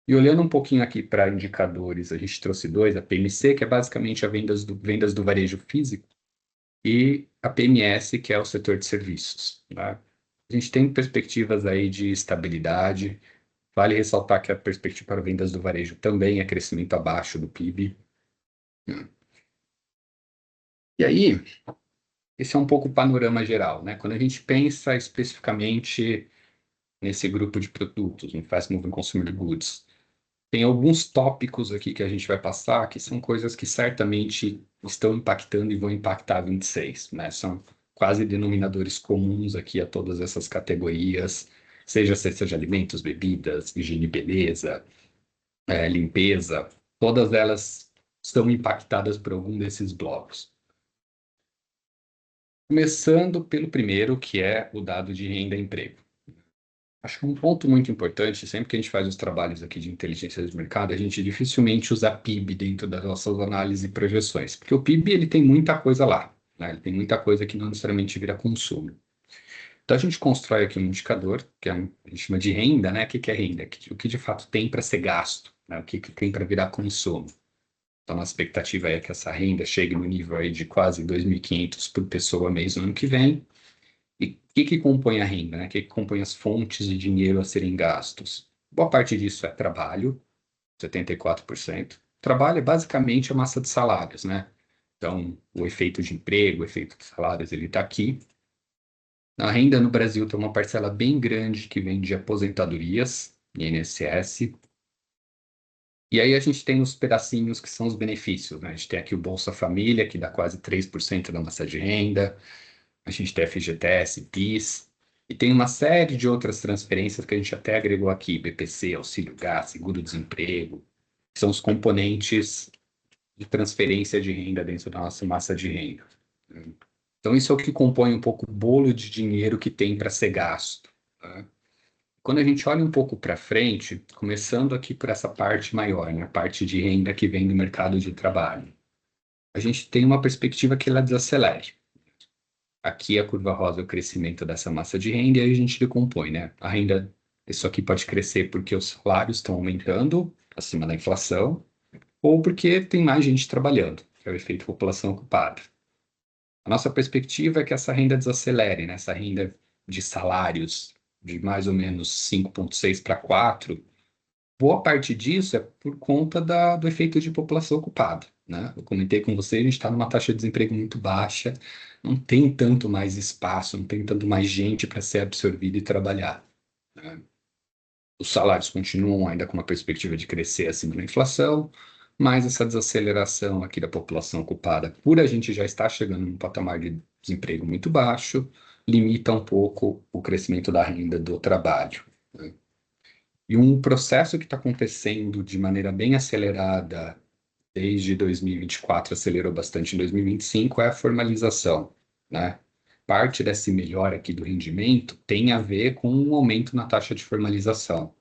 E olhando um pouquinho aqui para indicadores, a gente trouxe dois, a PMC, que é basicamente a vendas do varejo físico, e a PMS, que é o setor de serviços, tá? A gente tem perspectivas aí de estabilidade. Vale ressaltar que a perspectiva para vendas do varejo também é crescimento abaixo do PIB. E aí, esse é um pouco o panorama geral, né? Quando a gente pensa especificamente nesse grupo de produtos, no Fast Moving Consumer Goods, tem alguns tópicos aqui que a gente vai passar que são coisas que certamente estão impactando e vão impactar a 26, né? São quase denominadores comuns aqui a todas essas categorias, seja cesta de alimentos, bebidas, higiene e beleza, limpeza, todas elas são impactadas por algum desses blocos. Começando pelo primeiro, que é o dado de renda e emprego. Acho que um ponto muito importante, sempre que a gente faz os trabalhos aqui de inteligência de mercado, a gente dificilmente usa PIB dentro das nossas análises e projeções, porque o PIB ele tem muita coisa lá, né? Ele tem muita coisa que não necessariamente vira consumo. Então a gente constrói aqui um indicador, a gente chama de renda, né? O que é renda? O que de fato tem para ser gasto, né? O que tem para virar consumo. Então a expectativa é que essa renda chegue no nível aí de quase 2.500 por pessoa mês no ano que vem. E o que compõe a renda, né? O que compõe as fontes de dinheiro a serem gastos? Boa parte disso é trabalho, 74%. Trabalho é basicamente a massa de salários, né? Então, o efeito de emprego, o efeito de salários, ele está aqui. A renda no Brasil tem uma parcela bem grande que vem de aposentadorias, INSS. E aí a gente tem os pedacinhos que são os benefícios, né? A gente tem aqui o Bolsa Família, que dá quase 3% da massa de renda. A gente tem FGTS, PIS. E tem uma série de outras transferências que a gente até agregou aqui, BPC, Auxílio Gás, Seguro-Desemprego, que são os componentes de transferência de renda dentro da nossa massa de renda. Então, isso é o que compõe um pouco o bolo de dinheiro que tem para ser gasto, tá? Quando a gente olha um pouco para frente, começando aqui por essa parte maior, né, a parte de renda que vem do mercado de trabalho, a gente tem uma perspectiva que ela desacelere. Aqui a curva rosa é o crescimento dessa massa de renda e aí a gente decompõe, né? A renda, isso aqui pode crescer porque os salários estão aumentando acima da inflação ou porque tem mais gente trabalhando, que é o efeito população ocupada. A nossa perspectiva é que essa renda desacelere, né? Essa renda de salários de mais ou menos 5,6 para 4. Boa parte disso é por conta do efeito de população ocupada, né? Eu comentei com você, a gente está numa taxa de desemprego muito baixa, não tem tanto mais espaço, não tem tanto mais gente para ser absorvida e trabalhar, né? Os salários continuam ainda com uma perspectiva de crescer acima da inflação, mas essa desaceleração aqui da população ocupada, por a gente já estar chegando num patamar de desemprego muito baixo, limita um pouco o crescimento da renda do trabalho, né? E um processo que está acontecendo de maneira bem acelerada desde 2024, acelerou bastante em 2025, é a formalização, né? Parte desse melhor aqui do rendimento tem a ver com um aumento na taxa de formalização.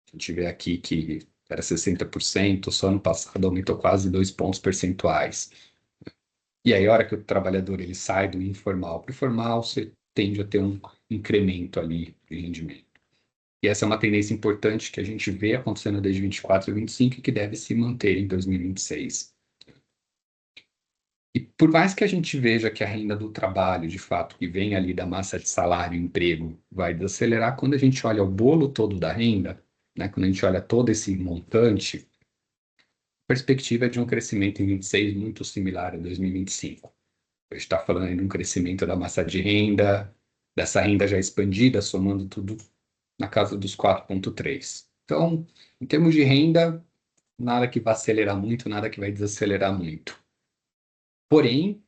A gente vê aqui que era 60%, só ano passado aumentou quase 2 pontos percentuais. E aí, a hora que o trabalhador ele sai do informal para o formal, você tende a ter um incremento ali de rendimento. E essa é uma tendência importante que a gente vê acontecendo desde 24 e 25 e que deve se manter em 2026. E por mais que a gente veja que a renda do trabalho, de fato, que vem ali da massa de salário e emprego, vai desacelerar, quando a gente olha o bolo todo da renda, né, quando a gente olha todo esse montante, a perspectiva é de um crescimento em 26 muito similar a 2025. A gente está falando aí de um crescimento da massa de renda, dessa renda já expandida, somando tudo na casa dos 4,3. Então, em termos de renda, nada que vai acelerar muito, nada que vai desacelerar muito. Porém,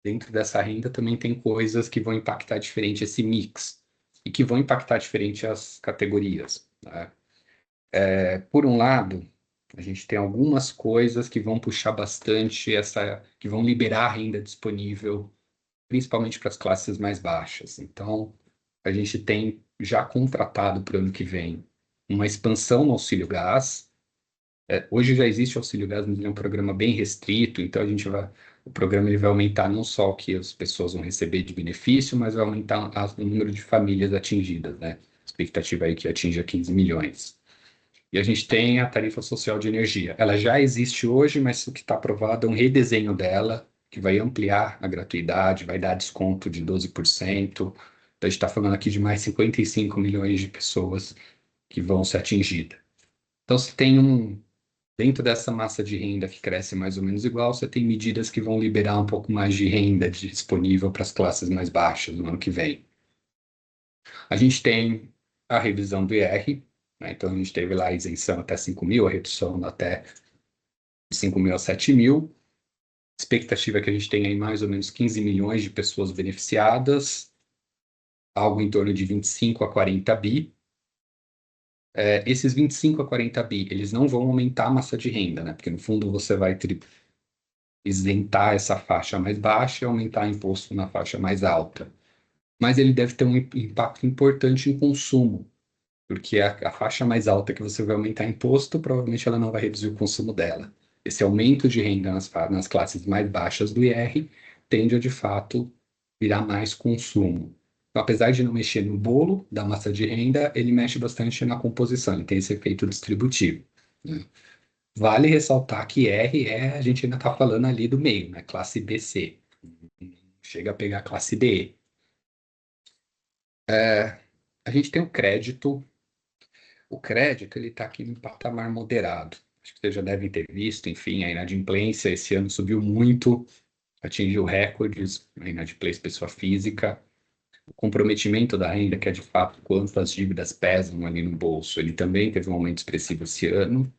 dentro dessa renda também tem coisas que vão impactar diferente esse mix e que vão impactar diferente as categorias, né? Por um lado, a gente tem algumas coisas que vão puxar bastante que vão liberar a renda disponível, principalmente para as classes mais baixas. Então, a gente tem já contratado para o ano que vem uma expansão no auxílio gás. Hoje já existe o auxílio gás, mas ele é um programa bem restrito, então o programa ele vai aumentar não só o que as pessoas vão receber de benefício, mas vai aumentar o número de famílias atingidas, né? A expectativa aí é que atinja 15 milhões. E a gente tem a tarifa social de energia. Ela já existe hoje, mas o que está aprovado é um redesenho dela, que vai ampliar a gratuidade, vai dar desconto de 12%. Então, a gente está falando aqui de mais 55 milhões de pessoas que vão ser atingidas. Então, se tem dentro dessa massa de renda que cresce mais ou menos igual, você tem medidas que vão liberar um pouco mais de renda disponível para as classes mais baixas no ano que vem. A gente tem a revisão do IR, né? Então, a gente teve lá a isenção até 5 mil, a redução até 5 mil a 7 mil. Expectativa é que a gente tenha aí mais ou menos 15 milhões de pessoas beneficiadas, algo em torno de 25 a 40 bi. Esses 25 a 40 bi, eles não vão aumentar a massa de renda, né? Porque no fundo você vai isentar essa faixa mais baixa e aumentar o imposto na faixa mais alta. mas ele deve ter um impacto importante em consumo, porque a faixa mais alta que você vai aumentar imposto, provavelmente ela não vai reduzir o consumo dela. Esse aumento de renda nas classes mais baixas do IR tende a, de fato, virar mais consumo. Então, apesar de não mexer no bolo da massa de renda, ele mexe bastante na composição, ele tem esse efeito distributivo, né? Vale ressaltar que R a gente ainda está falando ali do meio, né? Classe BC. Chega a pegar a classe D. A gente tem o crédito. O crédito, ele está aqui no patamar moderado. Acho que vocês já devem ter visto, enfim, a inadimplência esse ano subiu muito, atingiu recordes, a inadimplência pessoa física. O comprometimento da renda, que é de fato quanto as dívidas pesam ali no bolso, ele também teve um aumento expressivo esse ano.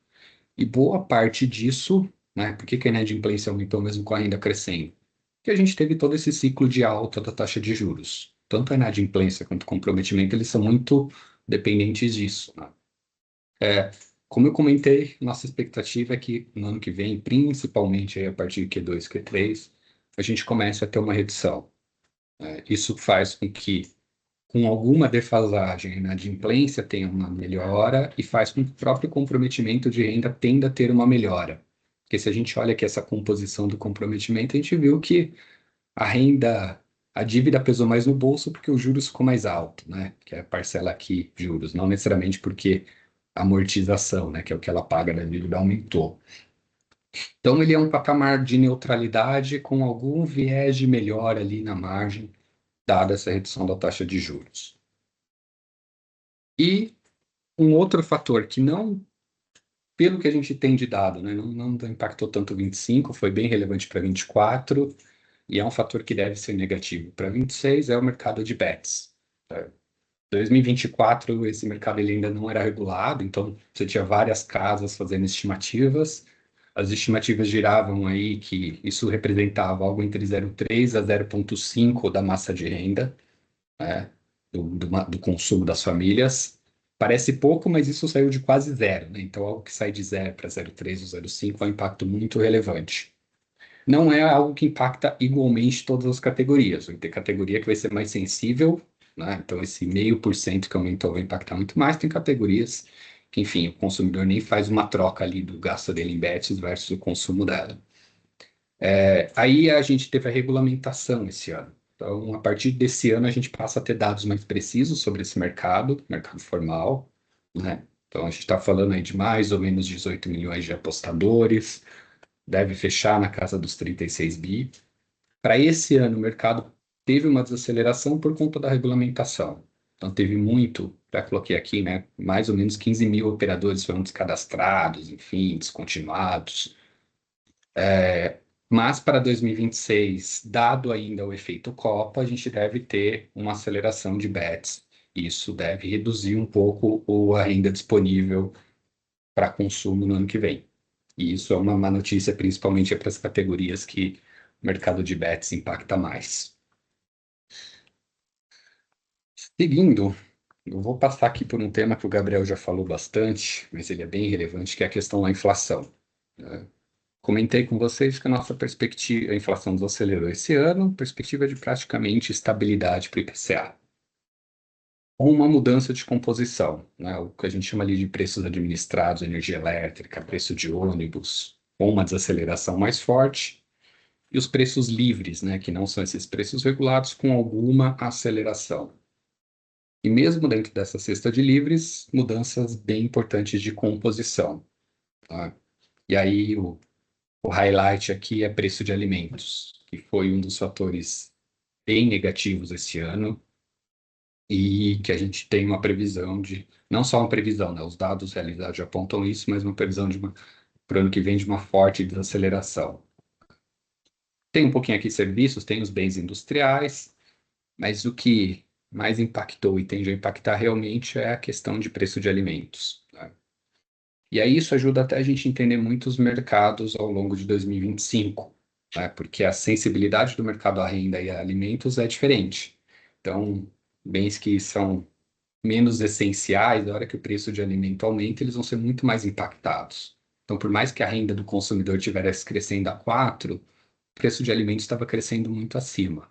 E boa parte disso, né? Por que que a inadimplência aumentou mesmo com a renda crescendo? Porque a gente teve todo esse ciclo de alta da taxa de juros. Tanto a inadimplência quanto o comprometimento, eles são muito dependentes disso, né? Como eu comentei, nossa expectativa é que no ano que vem, principalmente aí a partir de Q2, Q3, a gente comece a ter uma redução. Isso faz com que, com alguma defasagem, a inadimplência tenha uma melhora e faz com que o próprio comprometimento de renda tenda a ter uma melhora. Porque se a gente olha aqui essa composição do comprometimento, a gente viu que a renda, a dívida pesou mais no bolso porque o juros ficou mais alto, né? Que é a parcela aqui, juros, não necessariamente porque a amortização, né? Que é o que ela paga da dívida aumentou. Então ele é um patamar de neutralidade com algum viés de melhora ali na margem, dada essa redução da taxa de juros. E um outro fator que não, pelo que a gente tem de dado, né, não impactou tanto 25, foi bem relevante para 24, e é um fator que deve ser negativo para 26, é o mercado de bets. 2024, esse mercado ele ainda não era regulado, então você tinha várias casas fazendo estimativas. As estimativas giravam aí que isso representava algo entre 0,3 a 0,5 da massa de renda, né, do consumo das famílias. Parece pouco, mas isso saiu de quase zero, né? Então, algo que sai de 0 para 0,3 ou 0,5 é um impacto muito relevante. Não é algo que impacta igualmente todas as categorias. Vai ter categoria que vai ser mais sensível, né? Então, esse 0,5% que aumentou vai impactar muito mais. Tem categorias que, enfim, o consumidor nem faz uma troca ali do gasto dele em bets versus o consumo dela. Aí a gente teve a regulamentação esse ano. Então, a partir desse ano, a gente passa a ter dados mais precisos sobre esse mercado, mercado formal, né? Então, a gente está falando aí de mais ou menos 18 milhões de apostadores, deve fechar na casa dos 36 bi. Para esse ano, o mercado teve uma desaceleração por conta da regulamentação. Então, teve muito, já coloquei aqui, né? Mais ou menos 15 mil operadores foram descadastrados, enfim, descontinuados. Mas para 2026, dado ainda o efeito Copa, a gente deve ter uma aceleração de bets. Isso deve reduzir um pouco a renda disponível para consumo no ano que vem. E isso é uma má notícia, principalmente para as categorias que o mercado de bets impacta mais. Seguindo, eu vou passar aqui por um tema que o Gabriel já falou bastante, mas ele é bem relevante, que é a questão da inflação, né? Comentei com vocês que a nossa perspectiva, a inflação desacelerou esse ano, perspectiva de praticamente estabilidade para o IPCA. Ou uma mudança de composição, né? O que a gente chama ali de preços administrados, energia elétrica, preço de ônibus, ou uma desaceleração mais forte, e os preços livres, né? Que não são esses preços regulados, com alguma aceleração. E mesmo dentro dessa cesta de livres, mudanças bem importantes de composição, tá? E aí o highlight aqui é preço de alimentos, que foi um dos fatores bem negativos esse ano e que a gente tem uma previsão de, não só uma previsão, né? Os dados realizados já apontam isso, mas uma previsão para o ano que vem de uma forte desaceleração. Tem um pouquinho aqui serviços, tem os bens industriais, mas o que mais impactou e tende a impactar realmente é a questão de preço de alimentos, né? E aí isso ajuda até a gente entender muitos mercados ao longo de 2025, né? Porque a sensibilidade do mercado à renda e a alimentos é diferente. Então, bens que são menos essenciais, na hora que o preço de alimento aumenta, eles vão ser muito mais impactados. Então, por mais que a renda do consumidor estivesse crescendo a 4, o preço de alimentos estava crescendo muito acima.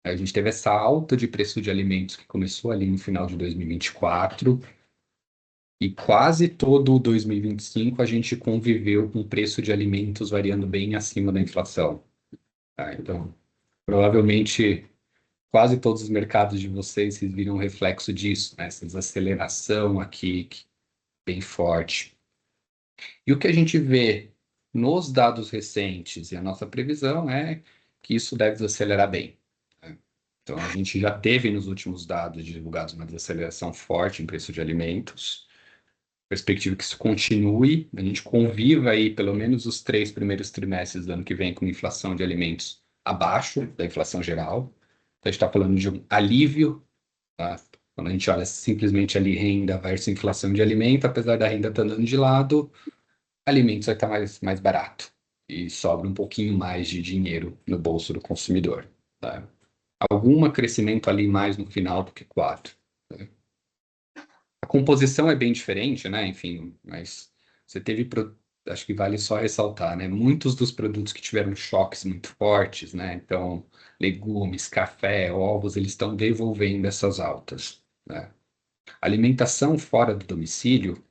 A gente teve essa alta de preço de alimentos que começou ali no final de 2024 e quase todo o 2025 a gente conviveu com o preço de alimentos variando bem acima da inflação. Tá? Então, provavelmente quase todos os mercados de vocês viram um reflexo disso, né? Essa desaceleração aqui bem forte. E o que a gente vê nos dados recentes e a nossa previsão é que isso deve desacelerar bem. Né? Então, a gente já teve nos últimos dados divulgados uma desaceleração forte em preço de alimentos. Perspectiva que isso continue, a gente conviva aí pelo menos os 3 primeiros trimestres do ano que vem com inflação de alimentos abaixo da inflação geral. Então, a gente está falando de um alívio, tá? Quando a gente olha simplesmente ali renda versus inflação de alimento, apesar da renda estar andando de lado, alimentos vai estar mais barato e sobra um pouquinho mais de dinheiro no bolso do consumidor. Tá? Algum crescimento ali mais no final do que 4. Tá? A composição é bem diferente, né? Enfim, mas você teve, acho que vale só ressaltar, né? Muitos dos produtos que tiveram choques muito fortes, né? Então, legumes, café, ovos, eles estão devolvendo essas altas, né? Alimentação fora do domicílio,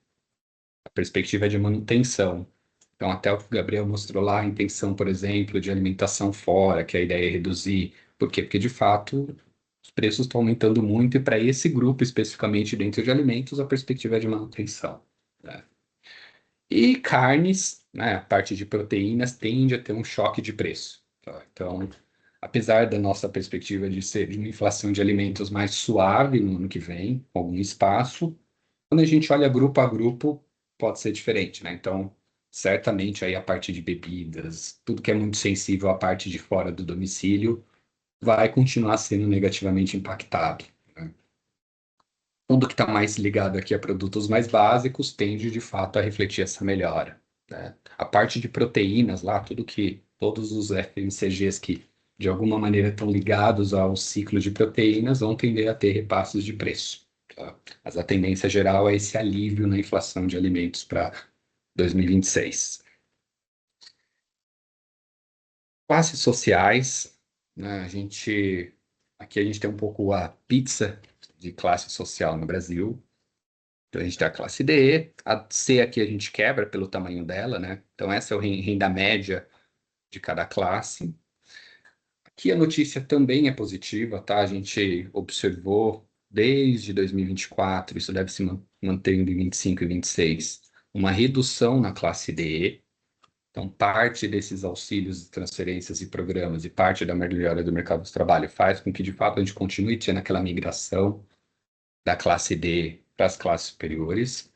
a perspectiva é de manutenção. Então, até o que o Gabriel mostrou lá, a intenção, por exemplo, de alimentação fora, que a ideia é reduzir. Por quê? Porque, de fato, os preços estão aumentando muito e para esse grupo, especificamente dentro de alimentos, a perspectiva é de manutenção. Né? E carnes, né, a parte de proteínas, tende a ter um choque de preço. Tá? Então, apesar da nossa perspectiva de ser de uma inflação de alimentos mais suave no ano que vem, com algum espaço, quando a gente olha grupo a grupo, pode ser diferente, né? Então, certamente aí a parte de bebidas, tudo que é muito sensível à parte de fora do domicílio, vai continuar sendo negativamente impactado. Né? Tudo que está mais ligado aqui a produtos mais básicos tende de fato a refletir essa melhora. Né? A parte de proteínas lá, todos os FMCGs que de alguma maneira estão ligados ao ciclo de proteínas vão tender a ter repasses de preço. Tá? Mas a tendência geral é esse alívio na inflação de alimentos para 2026. Classes sociais, né? Aqui a gente tem um pouco a pizza de classe social no Brasil. Então a gente tem a classe D, a C aqui a gente quebra pelo tamanho dela, né? Então essa é a renda média de cada classe. Aqui a notícia também é positiva, tá? A gente observou desde 2024, isso deve se mantendo em 25 e 26, uma redução na classe D. Então, parte desses auxílios, transferências e programas e parte da melhora do mercado de trabalho faz com que, de fato, a gente continue tendo aquela migração da classe D para as classes superiores.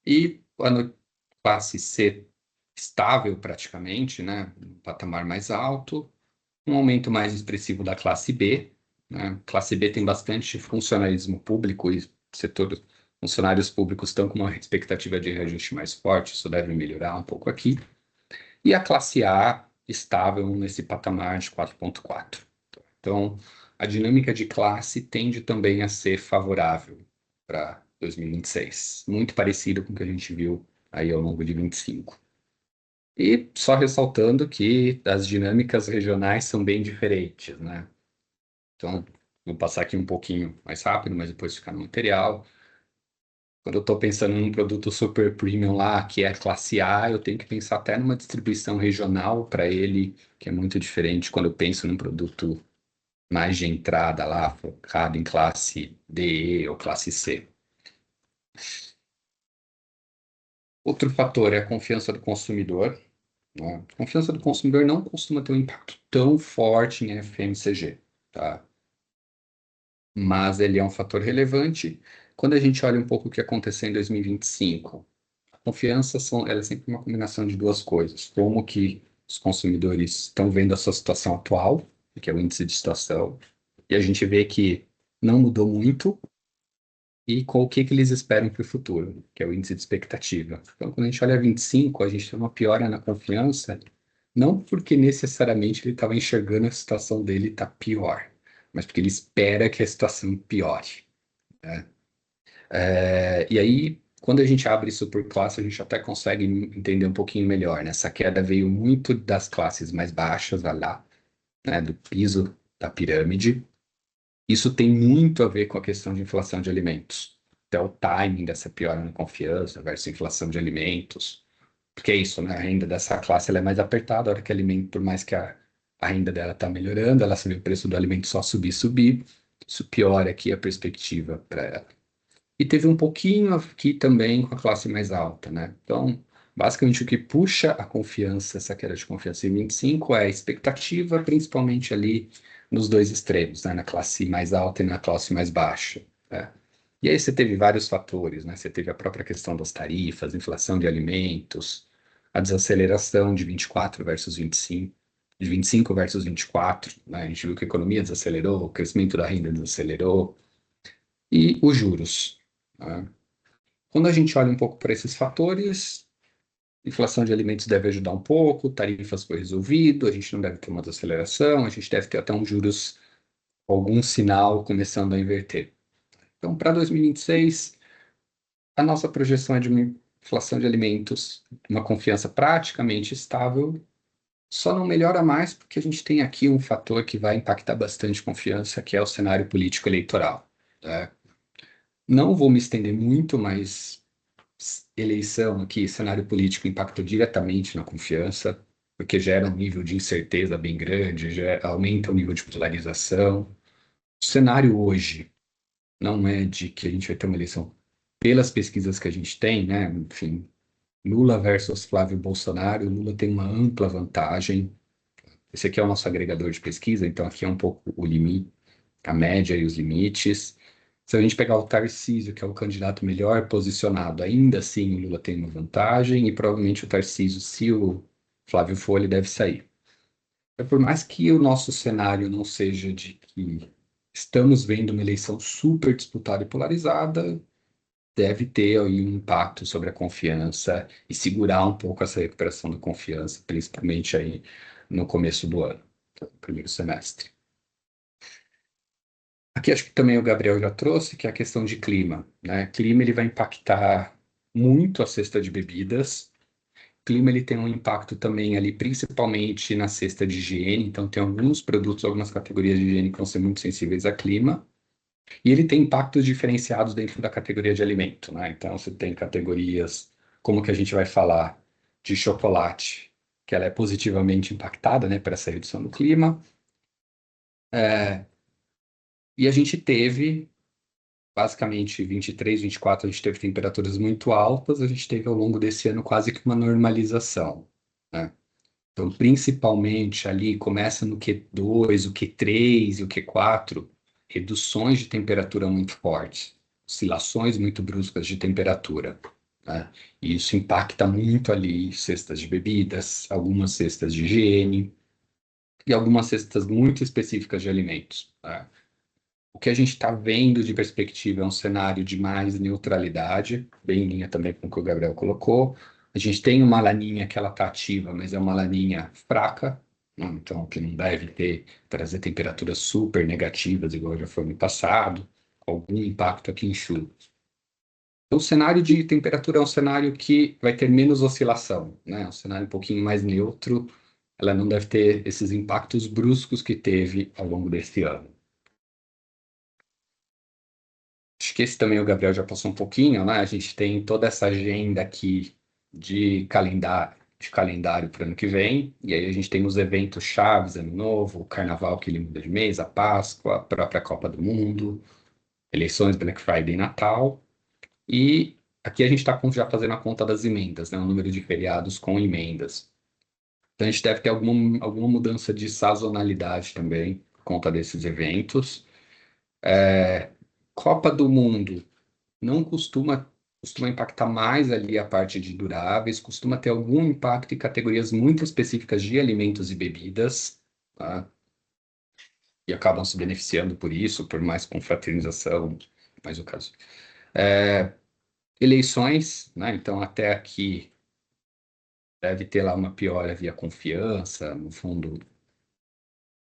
E a classe C estável praticamente, né? Um patamar mais alto, um aumento mais expressivo da classe B. Né? Classe B tem bastante funcionalismo público e setor funcionários públicos estão com uma expectativa de reajuste mais forte, isso deve melhorar um pouco aqui. E a classe A estável nesse patamar de 4,4. Então, a dinâmica de classe tende também a ser favorável para 2026, muito parecido com o que a gente viu aí ao longo de 25. E só ressaltando que as dinâmicas regionais são bem diferentes, né? Então, vou passar aqui um pouquinho mais rápido, mas depois ficar no material. Quando eu estou pensando num produto super premium lá, que é classe A, eu tenho que pensar até numa distribuição regional para ele, que é muito diferente quando eu penso num produto mais de entrada lá, focado em classe D ou classe C. Outro fator é a confiança do consumidor. Né? A confiança do consumidor não costuma ter um impacto tão forte em FMCG, tá? Mas ele é um fator relevante. Quando a gente olha um pouco o que aconteceu em 2025, a confiança ela é sempre uma combinação de duas coisas. Como que os consumidores estão vendo a sua situação atual, que é o índice de situação, e a gente vê que não mudou muito, e com o que eles esperam para o futuro, que é o índice de expectativa. Então, quando a gente olha 25, a gente tem uma piora na confiança, não porque necessariamente ele estava enxergando a situação dele está pior, mas porque ele espera que a situação piore. Né? E aí, quando a gente abre isso por classe, a gente até consegue entender um pouquinho melhor. Né? Essa queda veio muito das classes mais baixas, vai lá, né, do piso da pirâmide. Isso tem muito a ver com a questão de inflação de alimentos. Até o timing dessa piora na confiança versus inflação de alimentos. Porque é isso, né? A renda dessa classe ela é mais apertada, a hora que alimento, por mais que a renda dela está melhorando, ela vê o preço do alimento só subir, subir. Isso piora aqui a perspectiva para ela. E teve um pouquinho aqui também com a classe mais alta, né? Então, basicamente o que puxa a confiança, essa queda de confiança em 25 é a expectativa, principalmente ali nos dois extremos, né? Na classe mais alta e na classe mais baixa, né? E aí você teve vários fatores, né? Você teve a própria questão das tarifas, inflação de alimentos, a desaceleração de 24 versus 25, de 25 versus 24, né? A gente viu que a economia desacelerou, o crescimento da renda desacelerou, e os juros, né? Quando a gente olha um pouco para esses fatores, inflação de alimentos deve ajudar um pouco, tarifas foi resolvido, a gente não deve ter uma desaceleração, a gente deve ter até um juros, algum sinal começando a inverter. Então, para 2026, a nossa projeção é de uma inflação de alimentos, uma confiança praticamente estável, só não melhora mais porque a gente tem aqui um fator que vai impactar bastante confiança, que é o cenário político eleitoral, né? Não vou me estender muito, mas eleição aqui, cenário político impacta diretamente na confiança, porque gera um nível de incerteza bem grande, aumenta o nível de polarização. O cenário hoje não é de que a gente vai ter uma eleição pelas pesquisas que a gente tem, né? Enfim, Lula versus Flávio Bolsonaro, Lula tem uma ampla vantagem. Esse aqui é o nosso agregador de pesquisa, então aqui é um pouco o limite, a média e os limites. Se a gente pegar o Tarcísio, que é o candidato melhor posicionado, ainda assim o Lula tem uma vantagem e provavelmente o Tarcísio, se o Flávio for, ele deve sair. Por mais que o nosso cenário não seja de que estamos vendo uma eleição super disputada e polarizada, deve ter aí um impacto sobre a confiança e segurar um pouco essa recuperação da confiança, principalmente aí no começo do ano, no primeiro semestre. Aqui acho que também o Gabriel já trouxe, que é a questão de clima, né? Clima ele vai impactar muito a cesta de bebidas. Clima ele tem um impacto também ali, principalmente na cesta de higiene. Então tem alguns produtos, algumas categorias de higiene que vão ser muito sensíveis a clima. E ele tem impactos diferenciados dentro da categoria de alimento, né? Então você tem categorias, como que a gente vai falar de chocolate, que ela é positivamente impactada, né, por essa redução do clima. É, e a gente teve basicamente 23, 24, a gente teve temperaturas muito altas, a gente teve ao longo desse ano quase que uma normalização, né? Então, principalmente ali, começa no Q2, o Q3 e o Q4, reduções de temperatura muito fortes, oscilações muito bruscas de temperatura, né? E isso impacta muito ali cestas de bebidas, algumas cestas de higiene e algumas cestas muito específicas de alimentos, né? O que a gente está vendo de perspectiva é um cenário de mais neutralidade, bem em linha também com o que o Gabriel colocou. A gente tem uma laninha que ela está ativa, mas é uma laninha fraca, né? Então que não deve trazer temperaturas super negativas, igual já foi no passado, algum impacto aqui em chuva. Então, o cenário de temperatura é um cenário que vai ter menos oscilação, né? Um cenário um pouquinho mais neutro, ela não deve ter esses impactos bruscos que teve ao longo desse ano. Acho que esse também o Gabriel já passou um pouquinho, né? A gente tem toda essa agenda aqui de calendário para o ano que vem, e aí a gente tem os eventos chaves, Ano Novo, o Carnaval que ele muda de mês, a Páscoa, a própria Copa do Mundo, eleições, Black Friday e Natal, e aqui a gente está já fazendo a conta das emendas, né? O número de feriados com emendas. Então a gente deve ter alguma mudança de sazonalidade também, por conta desses eventos. Copa do Mundo não costuma impactar mais ali a parte de duráveis, costuma ter algum impacto em categorias muito específicas de alimentos e bebidas, tá? E acabam se beneficiando por isso, por mais confraternização, mais o caso. É, eleições, né? Então até aqui deve ter lá uma piora via confiança, no fundo,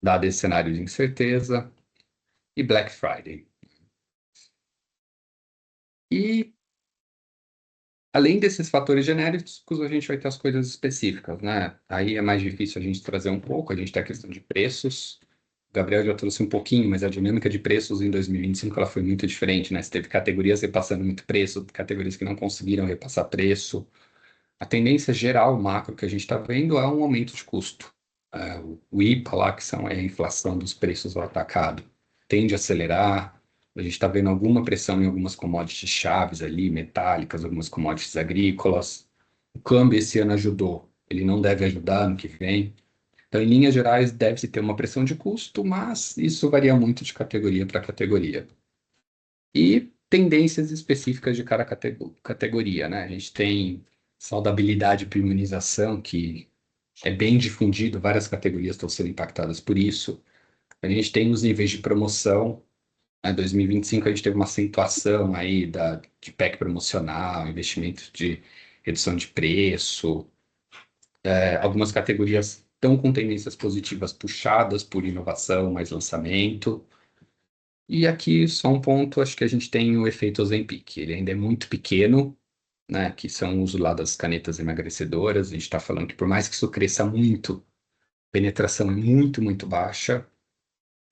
dado esse cenário de incerteza, e Black Friday. E Além desses fatores genéricos, a gente vai ter as coisas específicas, né? Aí é mais difícil a gente trazer um pouco, a gente tem a questão de preços. O Gabriel já trouxe um pouquinho, mas a dinâmica de preços em 2025 ela foi muito diferente, né? Você teve categorias repassando muito preço, categorias que não conseguiram repassar preço. A tendência geral, macro, que a gente está vendo é um aumento de custo. O IPA lá, que é a inflação dos preços ao atacado, tende a acelerar. A gente está vendo alguma pressão em algumas commodities chaves ali, metálicas, algumas commodities agrícolas. O câmbio esse ano ajudou, ele não deve ajudar no que vem. Então, em linhas gerais, deve-se ter uma pressão de custo, mas isso varia muito de categoria para categoria. E tendências específicas de cada categoria, né? A gente tem saudabilidade e premiumização, que é bem difundido, várias categorias estão sendo impactadas por isso. A gente tem os níveis de promoção. Em 2025 a gente teve uma acentuação aí de pack promocional, investimento de redução de preço. Algumas categorias estão com tendências positivas puxadas por inovação, mais lançamento. E aqui só um ponto, acho que a gente tem o efeito Ozempic. Ele ainda é muito pequeno, né? Que são o uso lá das canetas emagrecedoras. A gente está falando que por mais que isso cresça muito, a penetração é muito, muito baixa,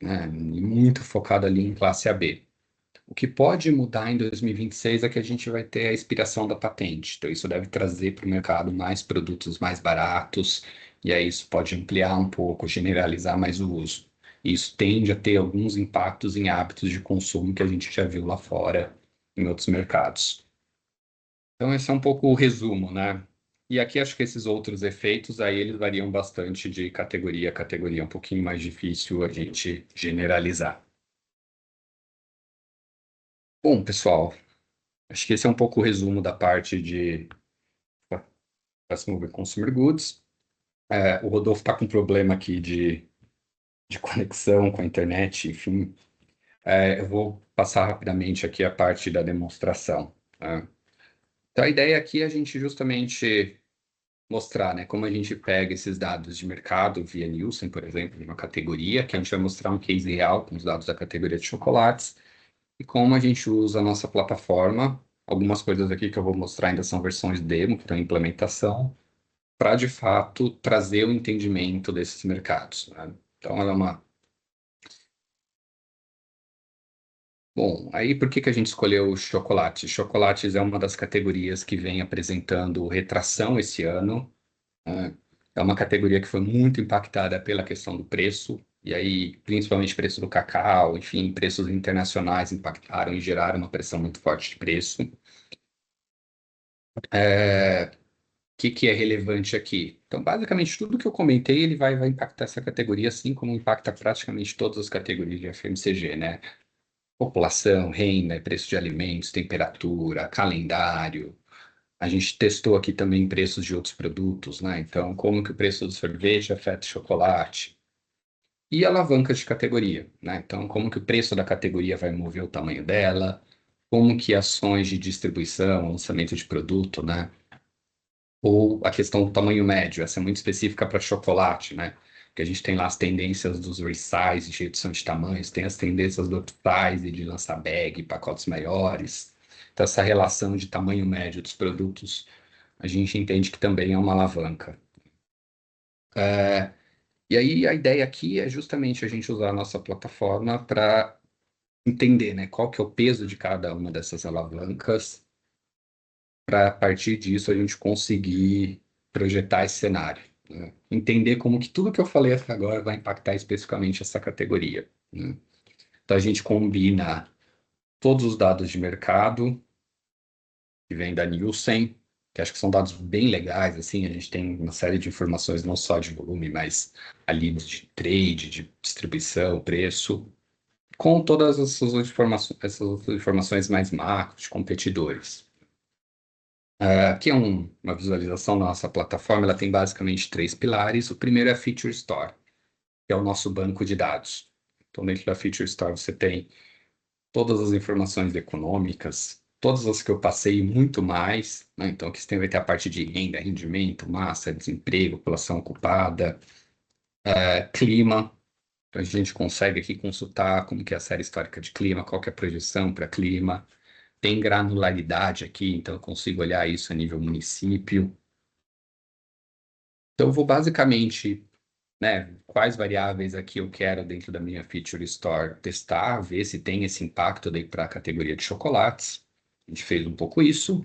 né? E muito focado ali em classe AB. O que pode mudar em 2026 é que a gente vai ter a expiração da patente. Então, isso deve trazer para o mercado mais produtos mais baratos, e aí isso pode ampliar um pouco, generalizar mais o uso. E isso tende a ter alguns impactos em hábitos de consumo que a gente já viu lá fora, em outros mercados. Então, esse é um pouco o resumo, né? E aqui acho que esses outros efeitos, aí eles variam bastante de categoria a categoria, é um pouquinho mais difícil a gente generalizar. Bom, pessoal, acho que esse é um pouco o resumo da parte de Fast Moving Consumer Goods. O Rodolfo está com um problema aqui de conexão com a internet, enfim. Eu vou passar rapidamente aqui a parte da demonstração, tá? Então, a ideia aqui é a gente justamente mostrar, né, como a gente pega esses dados de mercado via Nielsen, por exemplo, de uma categoria, que a gente vai mostrar um case real com os dados da categoria de chocolates, e como a gente usa a nossa plataforma. Algumas coisas aqui que eu vou mostrar ainda são versões demo, que estão em implementação, para de fato trazer o entendimento desses mercados, né? Então, ela é uma. Bom, aí por que que a gente escolheu o chocolate? Chocolates é uma das categorias que vem apresentando retração esse ano, né? É uma categoria que foi muito impactada pela questão do preço, e aí, principalmente preço do cacau, enfim, preços internacionais impactaram e geraram uma pressão muito forte de preço. Que é relevante aqui? Então, basicamente, tudo que eu comentei, ele vai impactar essa categoria, assim como impacta praticamente todas as categorias de FMCG, né? População, renda, preço de alimentos, temperatura, calendário. A gente testou aqui também preços de outros produtos, né? Então, como que o preço do sorvete afeta o chocolate? E alavanca de categoria, né? Então, como que o preço da categoria vai mover o tamanho dela? Como que ações de distribuição, lançamento de produto, né? Ou a questão do tamanho médio, essa é muito específica para chocolate, né? Que a gente tem lá as tendências dos resize, de redução de tamanhos, tem as tendências do upsize, de lançar bag, pacotes maiores. Então, essa relação de tamanho médio dos produtos, a gente entende que também é uma alavanca. E aí, a ideia aqui é justamente a gente usar a nossa plataforma para entender, né, qual que é o peso de cada uma dessas alavancas, para a partir disso a gente conseguir projetar esse cenário, né? Entender como que tudo que eu falei até agora vai impactar especificamente essa categoria, né? Então a gente combina todos os dados de mercado que vem da Nielsen, que acho que são dados bem legais, assim, a gente tem uma série de informações não só de volume, mas ali de trade, de distribuição, preço, com todas essas outras informações mais macro de competidores. Aqui é uma visualização da nossa plataforma, ela tem basicamente três pilares. O primeiro é a Feature Store, que é o nosso banco de dados. Então, dentro da Feature Store, você tem todas as informações econômicas, todas as que eu passei e muito mais, né? Então, aqui você vai ter a parte de renda, rendimento, massa, desemprego, população ocupada, clima. Então, a gente consegue aqui consultar como que é a série histórica de clima, qual que é a projeção para clima. tem granularidade aqui, então eu consigo olhar isso a nível município. Então eu vou basicamente, né, quais variáveis aqui eu quero dentro da minha Feature Store testar, ver se tem esse impacto daí para a categoria de chocolates. A gente fez um pouco isso.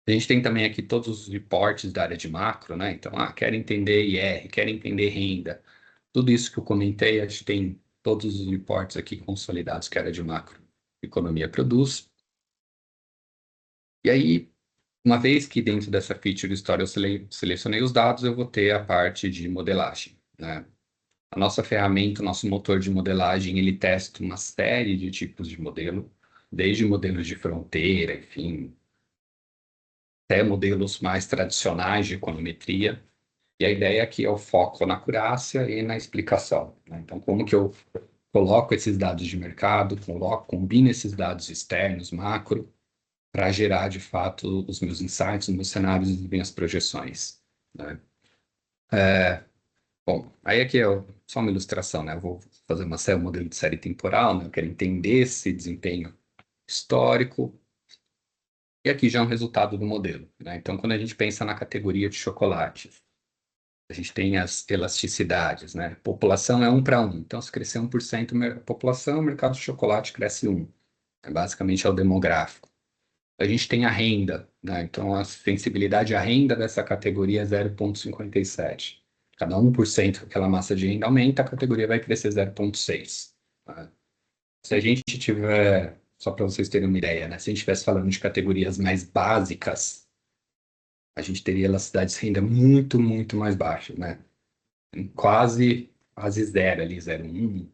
A gente tem também aqui todos os reportes da área de macro, né? Então, quero entender IR, quero entender renda. Tudo isso que eu comentei, a gente tem todos os reportes aqui consolidados que a área de macro economia produz. E aí, uma vez que dentro dessa feature história eu selecionei os dados, eu vou ter a parte de modelagem, né? A nossa ferramenta, o nosso motor de modelagem, ele testa uma série de tipos de modelo, desde modelos de fronteira, enfim, até modelos mais tradicionais de econometria. E a ideia aqui é o foco na acurácia e na explicação, né? Então, como que eu coloco esses dados de mercado, combino esses dados externos, macro, para gerar, de fato, os meus insights, os meus cenários e minhas projeções, né? Bom, aí aqui é só uma ilustração, né? Eu vou fazer um modelo de série temporal, né? Eu quero entender esse desempenho histórico. E aqui já é um resultado do modelo, né? Então, quando a gente pensa na categoria de chocolates, a gente tem as elasticidades, né? População é 1 para 1. Então, se crescer 1% população, o mercado de chocolate cresce 1. Basicamente é o demográfico. A gente tem a renda, né? Então, a sensibilidade à renda dessa categoria é 0,57. Cada 1% daquela massa de renda aumenta, a categoria vai crescer 0,6. Tá? Se a gente tiver, só para vocês terem uma ideia, né? Se a gente estivesse falando de categorias mais básicas, a gente teria elasticidade de renda muito, muito mais baixa, né? Quase zero ali, 0,1,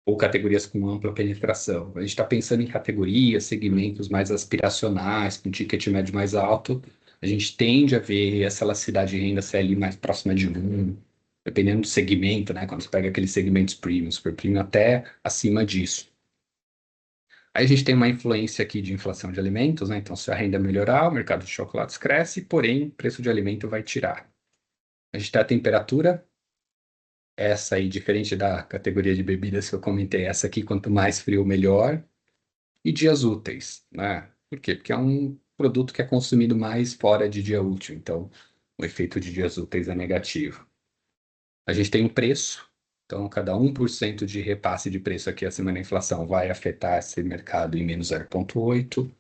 ou categorias com ampla penetração. A gente está pensando em categorias, segmentos mais aspiracionais, com ticket médio mais alto, a gente tende a ver essa elasticidade de renda ser ali mais próxima de 1, dependendo do segmento, né? Quando você pega aqueles segmentos premium, super premium, até acima disso. Aí a gente tem uma influência aqui de inflação de alimentos, né? Então, se a renda melhorar, o mercado de chocolates cresce, porém, o preço de alimento vai tirar. A gente tem a temperatura. Essa aí, diferente da categoria de bebidas que eu comentei, essa aqui, quanto mais frio, melhor. E dias úteis, né? Por quê? Porque é um produto que é consumido mais fora de dia útil, então o efeito de dias úteis é negativo. A gente tem o preço, então cada 1% de repasse de preço aqui acima da inflação vai afetar esse mercado em menos 0,8.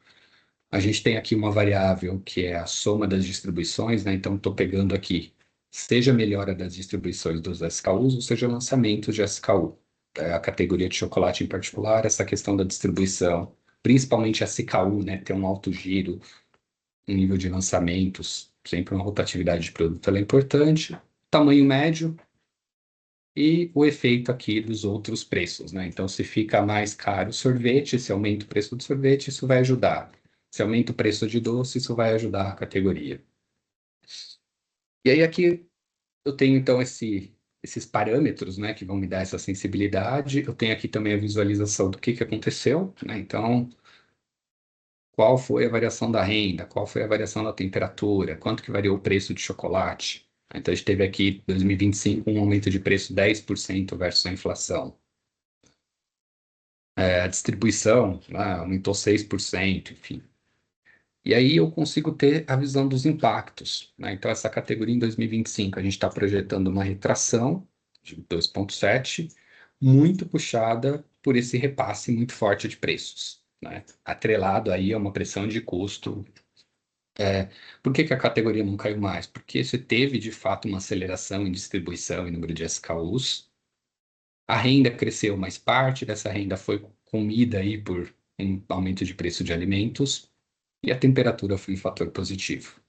A gente tem aqui uma variável que é a soma das distribuições, né? Então, estou pegando aqui, seja melhora das distribuições dos SKUs, ou seja, lançamentos de SKU. A categoria de chocolate em particular, essa questão da distribuição, principalmente a SKU, né? Ter um alto giro, um nível de lançamentos, sempre uma rotatividade de produto, ela é importante. Tamanho médio e o efeito aqui dos outros preços, né? Então, se fica mais caro o sorvete, se aumenta o preço do sorvete, isso vai ajudar. Se aumenta o preço de doce, isso vai ajudar a categoria. E aí aqui eu tenho então esses parâmetros, né, que vão me dar essa sensibilidade. Eu tenho aqui também a visualização do que aconteceu, né? Então, qual foi a variação da renda, qual foi a variação da temperatura, quanto que variou o preço de chocolate. Então, a gente teve aqui, em 2025, um aumento de preço 10% versus a inflação. A distribuição, né, aumentou 6%, enfim. E aí eu consigo ter a visão dos impactos, né? Então, essa categoria em 2025, a gente está projetando uma retração de 2,7, muito puxada por esse repasse muito forte de preços, né? Atrelado aí a uma pressão de custo. Por que que a categoria não caiu mais? Porque você teve, de fato, uma aceleração em distribuição e número de SKUs. A renda cresceu, mas parte dessa renda foi comida aí por um aumento de preço de alimentos. E a temperatura foi um fator positivo.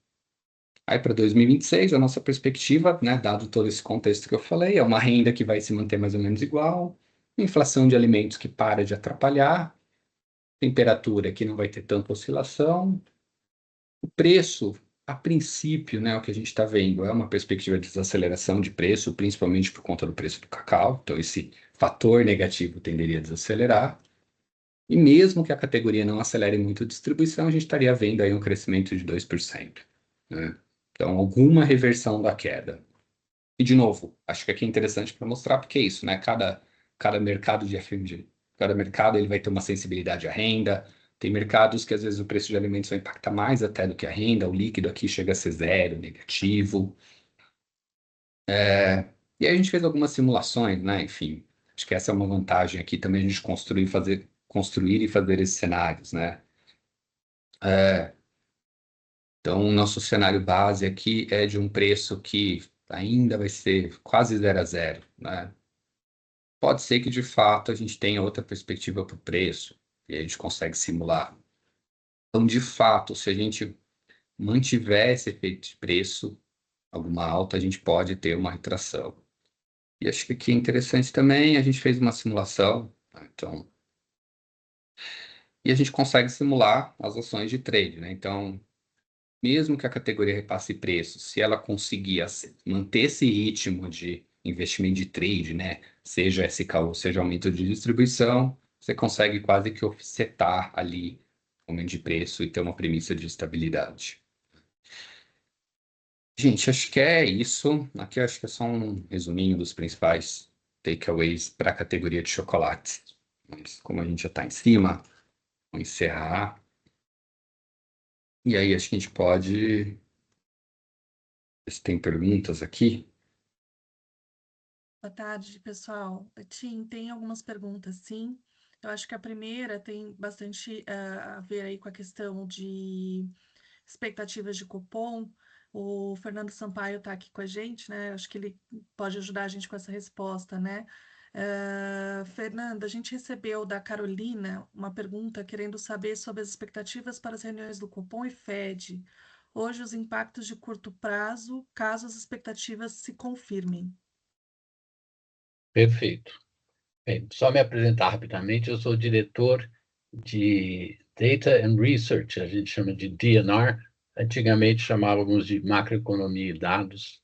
Aí para 2026, a nossa perspectiva, né, dado todo esse contexto que eu falei, é uma renda que vai se manter mais ou menos igual, inflação de alimentos que para de atrapalhar, temperatura que não vai ter tanta oscilação, o preço, a princípio, né, o que a gente está vendo é uma perspectiva de desaceleração de preço, principalmente por conta do preço do cacau, então esse fator negativo tenderia a desacelerar. E mesmo que a categoria não acelere muito a distribuição, a gente estaria vendo aí um crescimento de 2%, né? Então, alguma reversão da queda. E, de novo, acho que aqui é interessante para mostrar, porque é isso, né? Cada mercado de FMG, cada mercado ele vai ter uma sensibilidade à renda, Tem mercados que às vezes o preço de alimentos vai impactar mais até do que a renda, o líquido aqui chega a ser zero, negativo. E aí a gente fez algumas simulações, né? Enfim, acho que essa é uma vantagem aqui também a gente construir e fazer esses cenários, né? Então, o nosso cenário base aqui é de um preço que ainda vai ser quase zero a zero, né? Pode ser que, de fato, a gente tenha outra perspectiva para o preço e a gente consegue simular. Então, de fato, se a gente mantiver esse efeito de preço, alguma alta, a gente pode ter uma retração. E acho que aqui é interessante também, a gente fez uma simulação, tá? Então, e a gente consegue simular as ações de trade, né? Então, mesmo que a categoria repasse preço, se ela conseguir manter esse ritmo de investimento de trade, né? Seja SKU, seja aumento de distribuição, você consegue quase que offsetar ali o aumento de preço e ter uma premissa de estabilidade. Gente, acho que é isso. Aqui acho que é só um resuminho dos principais takeaways para a categoria de chocolate. Mas como a gente já está em cima, vou encerrar. E aí acho que a gente pode. Ver se tem perguntas aqui. Boa tarde, pessoal. Tim, tem algumas perguntas, sim. Eu acho que a primeira tem bastante a ver aí com a questão de expectativas de cupom. O Fernando Sampaio está aqui com a gente, né? Acho que ele pode ajudar a gente com essa resposta, né? Fernanda, a gente recebeu da Carolina uma pergunta querendo saber sobre as expectativas para as reuniões do Copom e Fed. Hoje, os impactos de curto prazo, caso as expectativas se confirmem. Perfeito. Bem, só me apresentar rapidamente, eu sou diretor de Data and Research, a gente chama de DNR, antigamente chamávamos de macroeconomia e dados.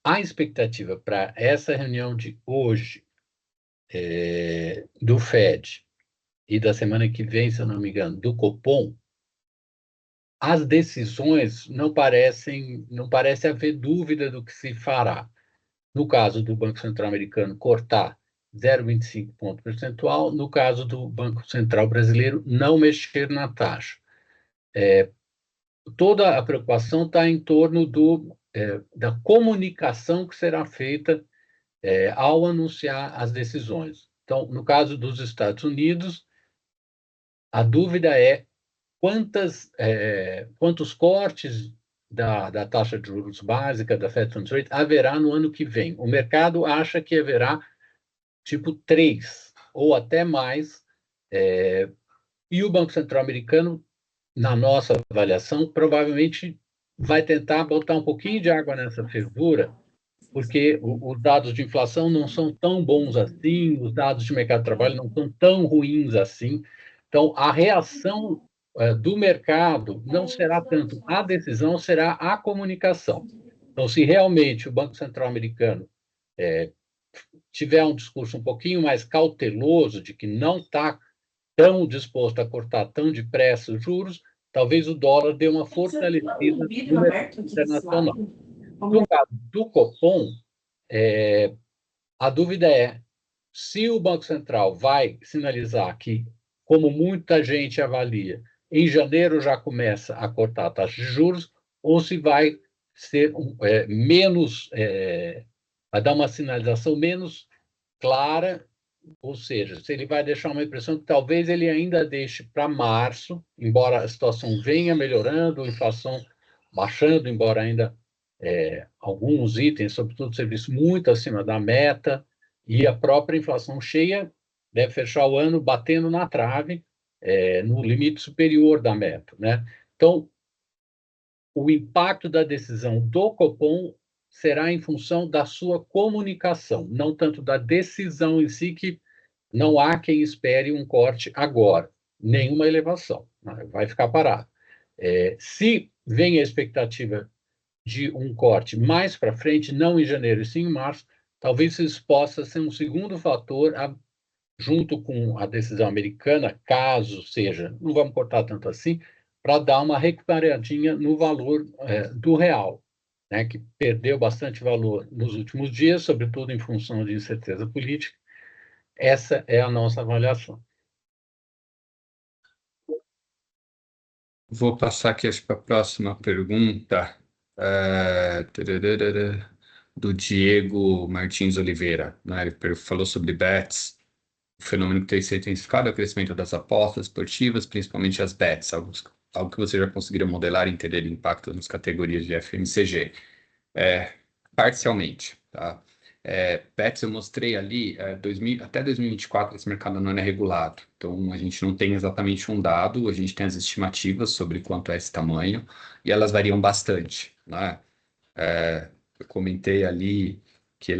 A expectativa para essa reunião de hoje, do FED, e da semana que vem, se eu não me engano, do Copom, as decisões não parece haver dúvida do que se fará. No caso do Banco Central americano, cortar 0,25 ponto percentual. No caso do Banco Central brasileiro, não mexer na taxa. Toda a preocupação está em torno da comunicação que será feita ao anunciar as decisões. Então, no caso dos Estados Unidos, a dúvida é quantos cortes da taxa de juros básica, da Fed Funds Rate, haverá no ano que vem. O mercado acha que haverá tipo 3 ou até mais, e o Banco Central americano, na nossa avaliação, provavelmente vai tentar botar um pouquinho de água nessa fervura, porque os dados de inflação não são tão bons assim, os dados de mercado de trabalho não são tão ruins assim. Então, a reação do mercado não será tanto a decisão, será a comunicação. Então, se realmente o Banco Central americano tiver um discurso um pouquinho mais cauteloso de que não está tão disposto a cortar tão depressa os juros, talvez o dólar dê uma fortalecida no mercado internacional. No caso do Copom, a dúvida é se o Banco Central vai sinalizar que, como muita gente avalia, em janeiro já começa a cortar a taxa de juros, ou se vai ser menos, vai dar uma sinalização menos clara, ou seja, se ele vai deixar uma impressão que talvez ele ainda deixe para março, embora a situação venha melhorando, a inflação baixando, embora ainda alguns itens, sobretudo serviços, muito acima da meta, e a própria inflação cheia deve fechar o ano batendo na trave, no limite superior da meta, né? Então, o impacto da decisão do Copom será em função da sua comunicação, não tanto da decisão em si, que não há quem espere um corte agora, nenhuma elevação, né? Vai ficar parado. Se vem a expectativa de um corte mais para frente, não em janeiro e sim em março, talvez isso possa ser um segundo fator, junto com a decisão americana, caso seja, não vamos cortar tanto assim, para dar uma recuperadinha no valor do real, né, que perdeu bastante valor nos últimos dias, sobretudo em função de incerteza política. Essa é a nossa avaliação. Vou passar aqui para a próxima pergunta, do Diego Martins Oliveira, né? Ele falou sobre bets, o fenômeno que tem sido intensificado é o crescimento das apostas esportivas, principalmente as bets, algo que você já conseguiria modelar e entender o impacto nas categorias de FMCG. Parcialmente, tá? Pets eu mostrei ali, até 2024 esse mercado não é regulado, então a gente não tem exatamente um dado, a gente tem as estimativas sobre quanto é esse tamanho, e elas variam bastante, né? Eu comentei ali que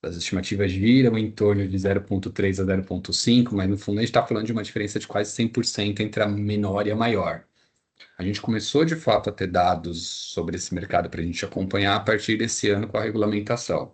as estimativas giram em torno de 0,3 a 0,5, mas no fundo a gente está falando de uma diferença de quase 100% entre a menor e a maior. A gente começou de fato a ter dados sobre esse mercado para a gente acompanhar a partir desse ano com a regulamentação.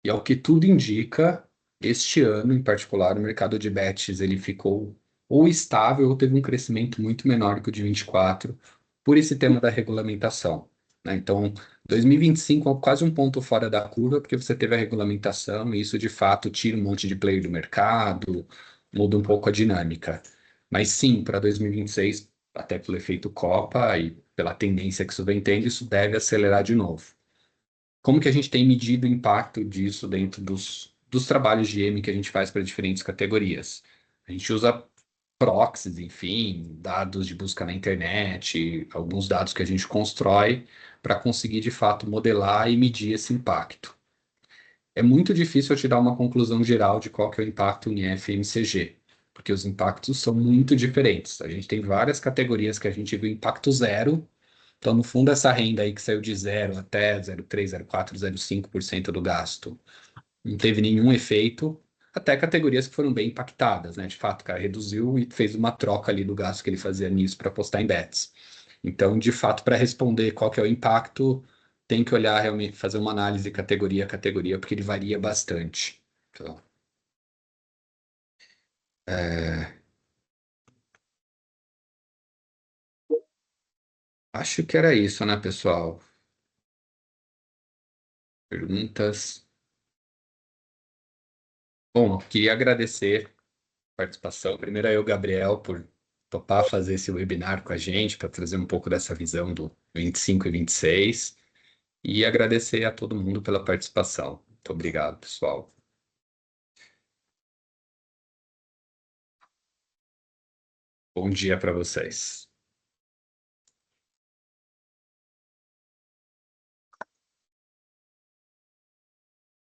E ao que tudo indica, este ano em particular, o mercado de bets ele ficou ou estável ou teve um crescimento muito menor que o de 24 por esse tema da regulamentação, né? Então, 2025 é quase um ponto fora da curva, porque você teve a regulamentação e isso de fato tira um monte de player do mercado, muda um pouco a dinâmica. Mas sim, para 2026, até pelo efeito Copa e pela tendência que isso vem tendo, isso deve acelerar de novo. Como que a gente tem medido o impacto disso dentro dos trabalhos de M que a gente faz para diferentes categorias? A gente usa proxies, enfim, dados de busca na internet, alguns dados que a gente constrói para conseguir de fato modelar e medir esse impacto. É muito difícil eu te dar uma conclusão geral de qual que é o impacto em FMCG, porque os impactos são muito diferentes. A gente tem várias categorias que a gente viu impacto zero, então, no fundo, essa renda aí que saiu de 0 até 0,3, 0,4, 0,5% do gasto, não teve nenhum efeito, até categorias que foram bem impactadas, né? De fato, o cara reduziu e fez uma troca ali do gasto que ele fazia nisso para apostar em bets. Então, de fato, para responder qual que é o impacto, tem que olhar realmente, fazer uma análise categoria a categoria, porque ele varia bastante. Então, é, acho que era isso, né, pessoal? Perguntas? Bom, queria agradecer participação. Primeiro eu, Gabriel, por topar fazer esse webinar com a gente, para trazer um pouco dessa visão do 25 e 26. E agradecer a todo mundo pela participação. Muito obrigado, pessoal. Bom dia para vocês.